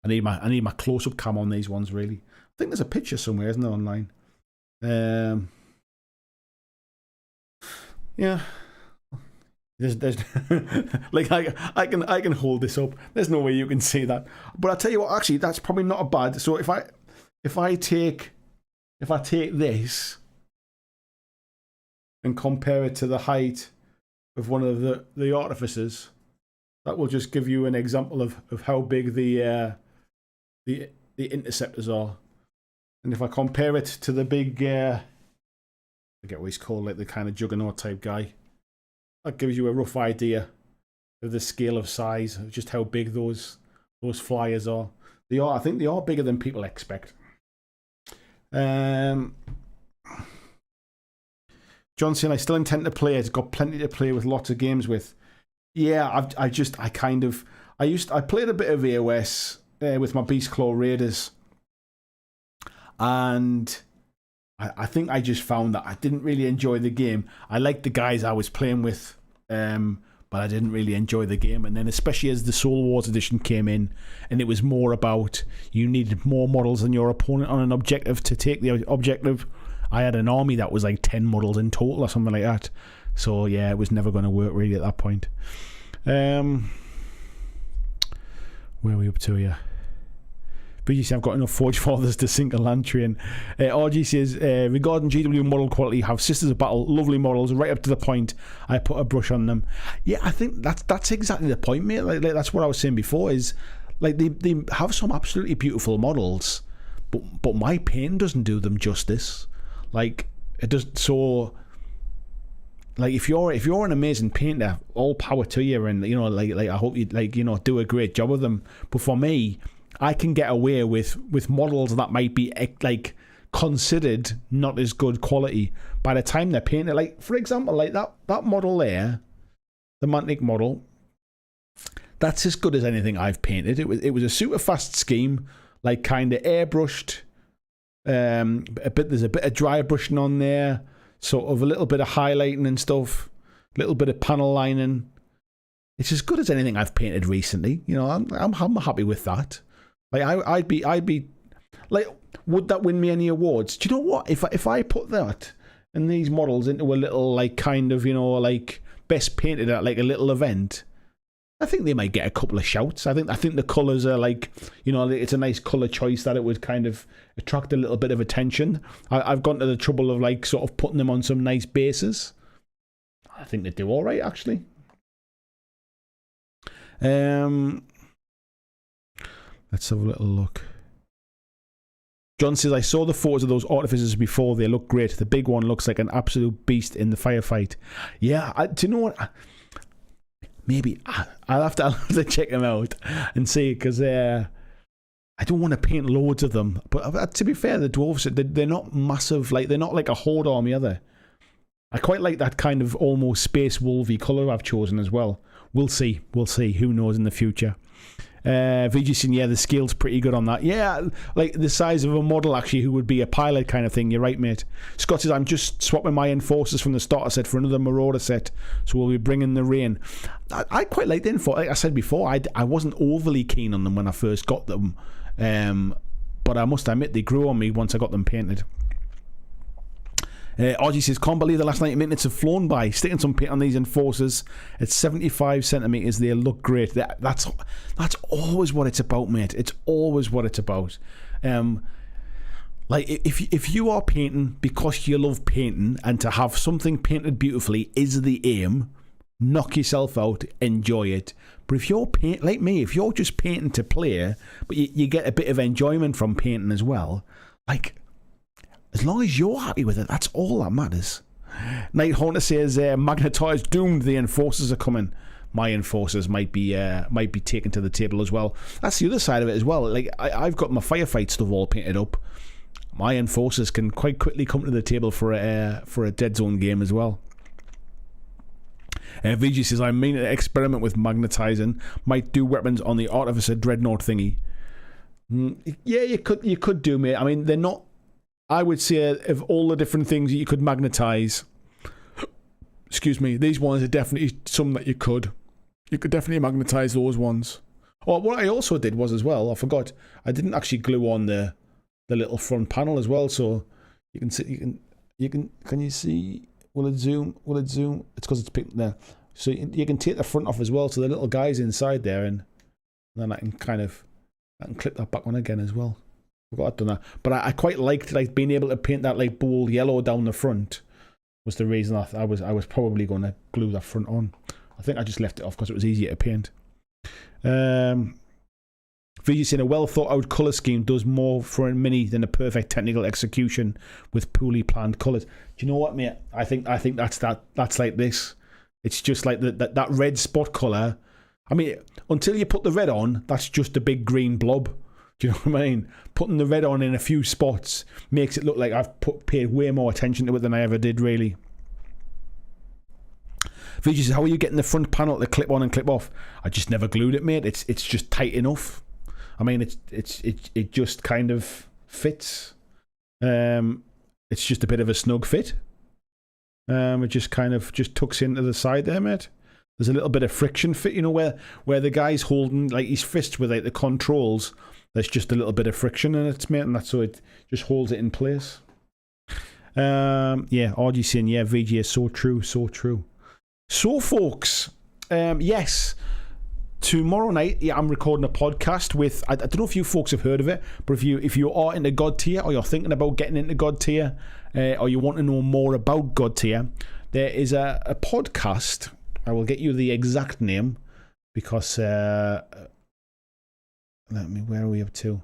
I need my close up cam on these ones. Really, I think there's a picture somewhere, isn't there, online? Yeah. There's like I can hold this up. There's no way you can see that. But I'll tell you what, actually, that's probably not a bad. So if I take this and compare it to the height of one of the artificers, that will just give you an example of how big the interceptors are. And if I compare it to the big I forget what he's called, like the kind of juggernaut type guy. That gives you a rough idea of the scale of size, of just how big those flyers are. I think they are bigger than people expect. Johnson, I still intend to play it. Got plenty to play with, lots of games with. Yeah, I played a bit of AOS with my Beastclaw Raiders, and I think I just found that I didn't really enjoy the game. I liked the guys I was playing with, but I didn't really enjoy the game. And then especially as the Soul Wars edition came in, and it was more about you needed more models than your opponent on an objective to take the objective. I had an army that was like 10 models in total or something like that. So yeah, it was never going to work really at that point. Where are we up to here? BGC, I've got enough Forge Fathers to sink a land train. RG says, regarding GW model quality, have Sisters of Battle, lovely models, right up to the point. I put a brush on them. Yeah, I think that's exactly the point, mate. Like that's what I was saying before, is like they have some absolutely beautiful models, but my paint doesn't do them justice. Like it does. So like if you're an amazing painter, all power to you, and you know, like I hope you do a great job of them. But for me, I can get away with models that might be like considered not as good quality by the time they're painted. Like for example, like that model there, the Mantic model, that's as good as anything I've painted. It was a super fast scheme, like kind of airbrushed. There's a bit of dry brushing on there, sort of a little bit of highlighting and stuff, a little bit of panel lining. It's as good as anything I've painted recently. You know, I'm happy with that. Like I'd be like, would that win me any awards? Do you know what? If I put that and these models into a little like kind of, you know, like best painted at like a little event, I think they might get a couple of shouts. I think the colours are like, you know, it's a nice colour choice that it would kind of attract a little bit of attention. I've gone to the trouble of like sort of putting them on some nice bases. I think they do all right actually. Let's have a little look. John says, I saw the photos of those artificers before. They look great. The big one looks like an absolute beast in the firefight. Yeah, do you know what? Maybe I'll have to check them out and see, because I don't want to paint loads of them. But to be fair, the dwarves, they're not massive. Like, they're not like a horde army, are they? I quite like that kind of almost space wolvy colour I've chosen as well. We'll see. We'll see. Who knows in the future? VGC, yeah, the scale's pretty good on that. Yeah, like the size of a model, actually, who would be a pilot kind of thing. You're right, mate. Scott says, I'm just swapping my Enforcers from the starter set for another Marauder set, so we'll be bringing the rain. I quite like the Enforcers. Like I said before, I wasn't overly keen on them when I first got them, but I must admit, they grew on me once I got them painted. RG says, can't believe the last 90 minutes have flown by. Sticking some paint on these Enforcers at 75 centimetres, they look great. That's always what it's about, mate. It's always what it's about. Like, if you are painting because you love painting, and to have something painted beautifully is the aim, knock yourself out, enjoy it. But if you're like me, if you're just painting to play, but you get a bit of enjoyment from painting as well, like, as long as you're happy with it, that's all that matters. Night Haunter says, Magnetar is doomed. The Enforcers are coming. My Enforcers might be taken to the table as well. That's the other side of it as well. Like, I've got my Firefight stuff all painted up. My Enforcers can quite quickly come to the table for a Deadzone game as well. VG says, I mean, an experiment with magnetizing. Might do weapons on the Artificer Dreadnought thingy. Yeah, you could do, mate. I mean, they're not. I would say, of all the different things that you could magnetize, excuse me, these ones are definitely some that you could definitely magnetize those ones. Oh, what I also did was as well, I forgot, I didn't actually glue on the little front panel as well, so you can see, can you see, will it zoom, it's because it's picked there, so you can take the front off as well, so the little guy's inside there, and then I can clip that back on again as well. I've done that, but I quite liked being able to paint that like bold yellow down the front. Was the reason I was probably going to glue that front on. I think I just left it off because it was easier to paint. VG saying, a well thought out colour scheme does more for a mini than a perfect technical execution with poorly planned colours. Do you know what, mate? I think that's like this. It's just like that red spot colour. I mean, until you put the red on, that's just a big green blob. Do you know what I mean? Putting the red on in a few spots makes it look like I've paid way more attention to it than I ever did, really. VG says, how are you getting the front panel to clip on and clip off? I just never glued it, mate. It's just tight enough. I mean, it just kind of fits. It's just a bit of a snug fit. It just kind of tucks into the side there, mate. There's a little bit of friction fit, you know, where the guy's holding like his fist with like the controls. There's just a little bit of friction in it, mate, and that's so it just holds it in place. Yeah, RG saying, yeah, VG is so true, so true. So, folks, yes, tomorrow night, yeah, I'm recording a podcast with, I don't know if you folks have heard of it, but if you are into God Tier, or you're thinking about getting into God Tier, or you want to know more about God Tier, there is a podcast. I will get you the exact name, because where are we up to?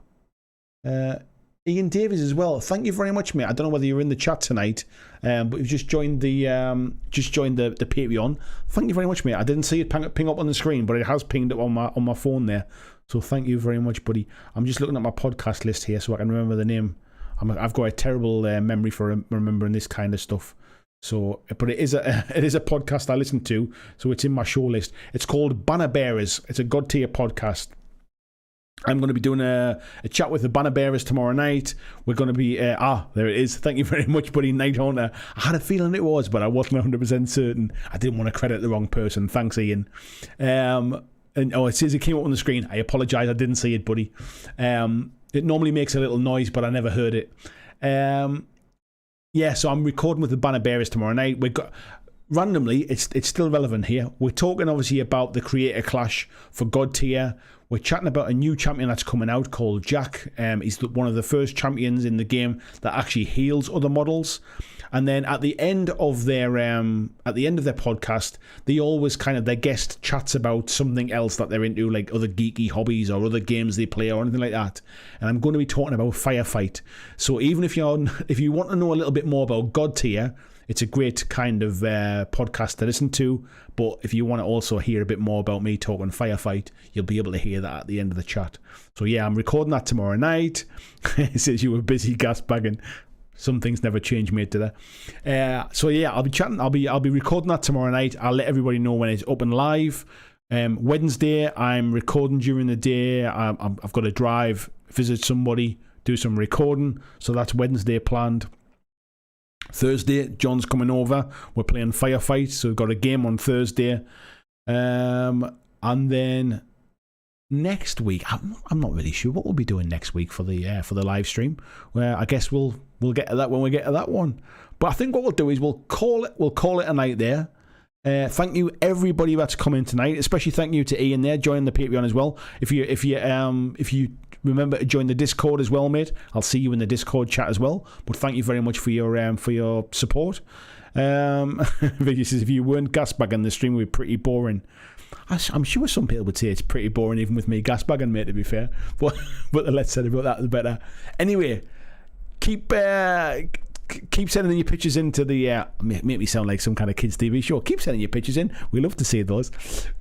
Ian Davies as well. Thank you very much, mate. I don't know whether you're in the chat tonight, but you've just joined the Patreon. Thank you very much, mate. I didn't see it ping up on the screen, but it has pinged up on my phone there. So thank you very much, buddy. I'm just looking at my podcast list here so I can remember the name. I've got a terrible memory for remembering this kind of stuff. So, but it is a podcast I listen to, so it's in my show list. It's called Banner Bearers. It's a God Tier podcast. I'm going to be doing a chat with the Banner Bearers tomorrow night. We're going to be... there it is. Thank you very much, buddy, Night Haunter. I had a feeling it was, but I wasn't 100% certain. I didn't want to credit the wrong person. Thanks, Ian. And it says it came up on the screen. I apologise. I didn't see it, buddy. It normally makes a little noise, but I never heard it. Yeah, so I'm recording with the Banner Bearers tomorrow night. randomly, it's still relevant here. We're talking obviously about the creator clash for God tier. We're chatting about a new champion that's coming out called Jack. He's one of the first champions in the game that actually heals other models. And then at the end of their podcast, they always their guest chats about something else that they're into, like other geeky hobbies or other games they play or anything like that. And I'm going to be talking about Firefight. So even if you want to know a little bit more about God tier, it's a great kind of podcast to listen to. But if you want to also hear a bit more about me talking Firefight, you'll be able to hear that at the end of the chat. So yeah, I'm recording that tomorrow night. It says you were busy gas bagging. Some things never change, mate, do they? So yeah, I'll be chatting. I'll be recording that tomorrow night. I'll let everybody know when it's up and live. Wednesday, I'm recording during the day. I've got to drive, visit somebody, do some recording. So that's Wednesday planned. Thursday, John's coming over. We're playing Firefight, so we've got a game on Thursday. And then next week, I'm not really sure what we'll be doing next week for the live stream. Where I guess we'll get to that when we get to that one. But I think what we'll do is we'll call it a night there. Thank you everybody that's come in tonight, especially thank you to Ian there joining the Patreon as well. If you remember to join the Discord as well, mate, I'll see you in the Discord chat as well. But thank you very much for your support. Vicky says if you weren't gasbagging, the stream would be pretty boring. I'm sure some people would say it's pretty boring even with me gasbagging, mate, to be fair. But the less said about that, the better. Anyway, keep sending your pictures into the make me sound like some kind of kids TV show. Keep sending your pictures in. We love to see those.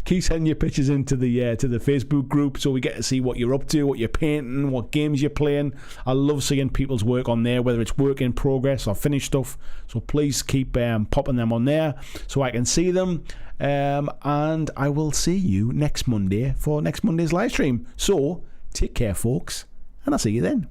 Keep sending your pictures into the Facebook group so we get to see what you're up to, what you're painting, what games you're playing. I love seeing people's work on there, whether it's work in progress or finished stuff. So please keep popping them on there so I can see them. And I will see you next Monday for next Monday's live stream. So take care, folks, and I'll see you then.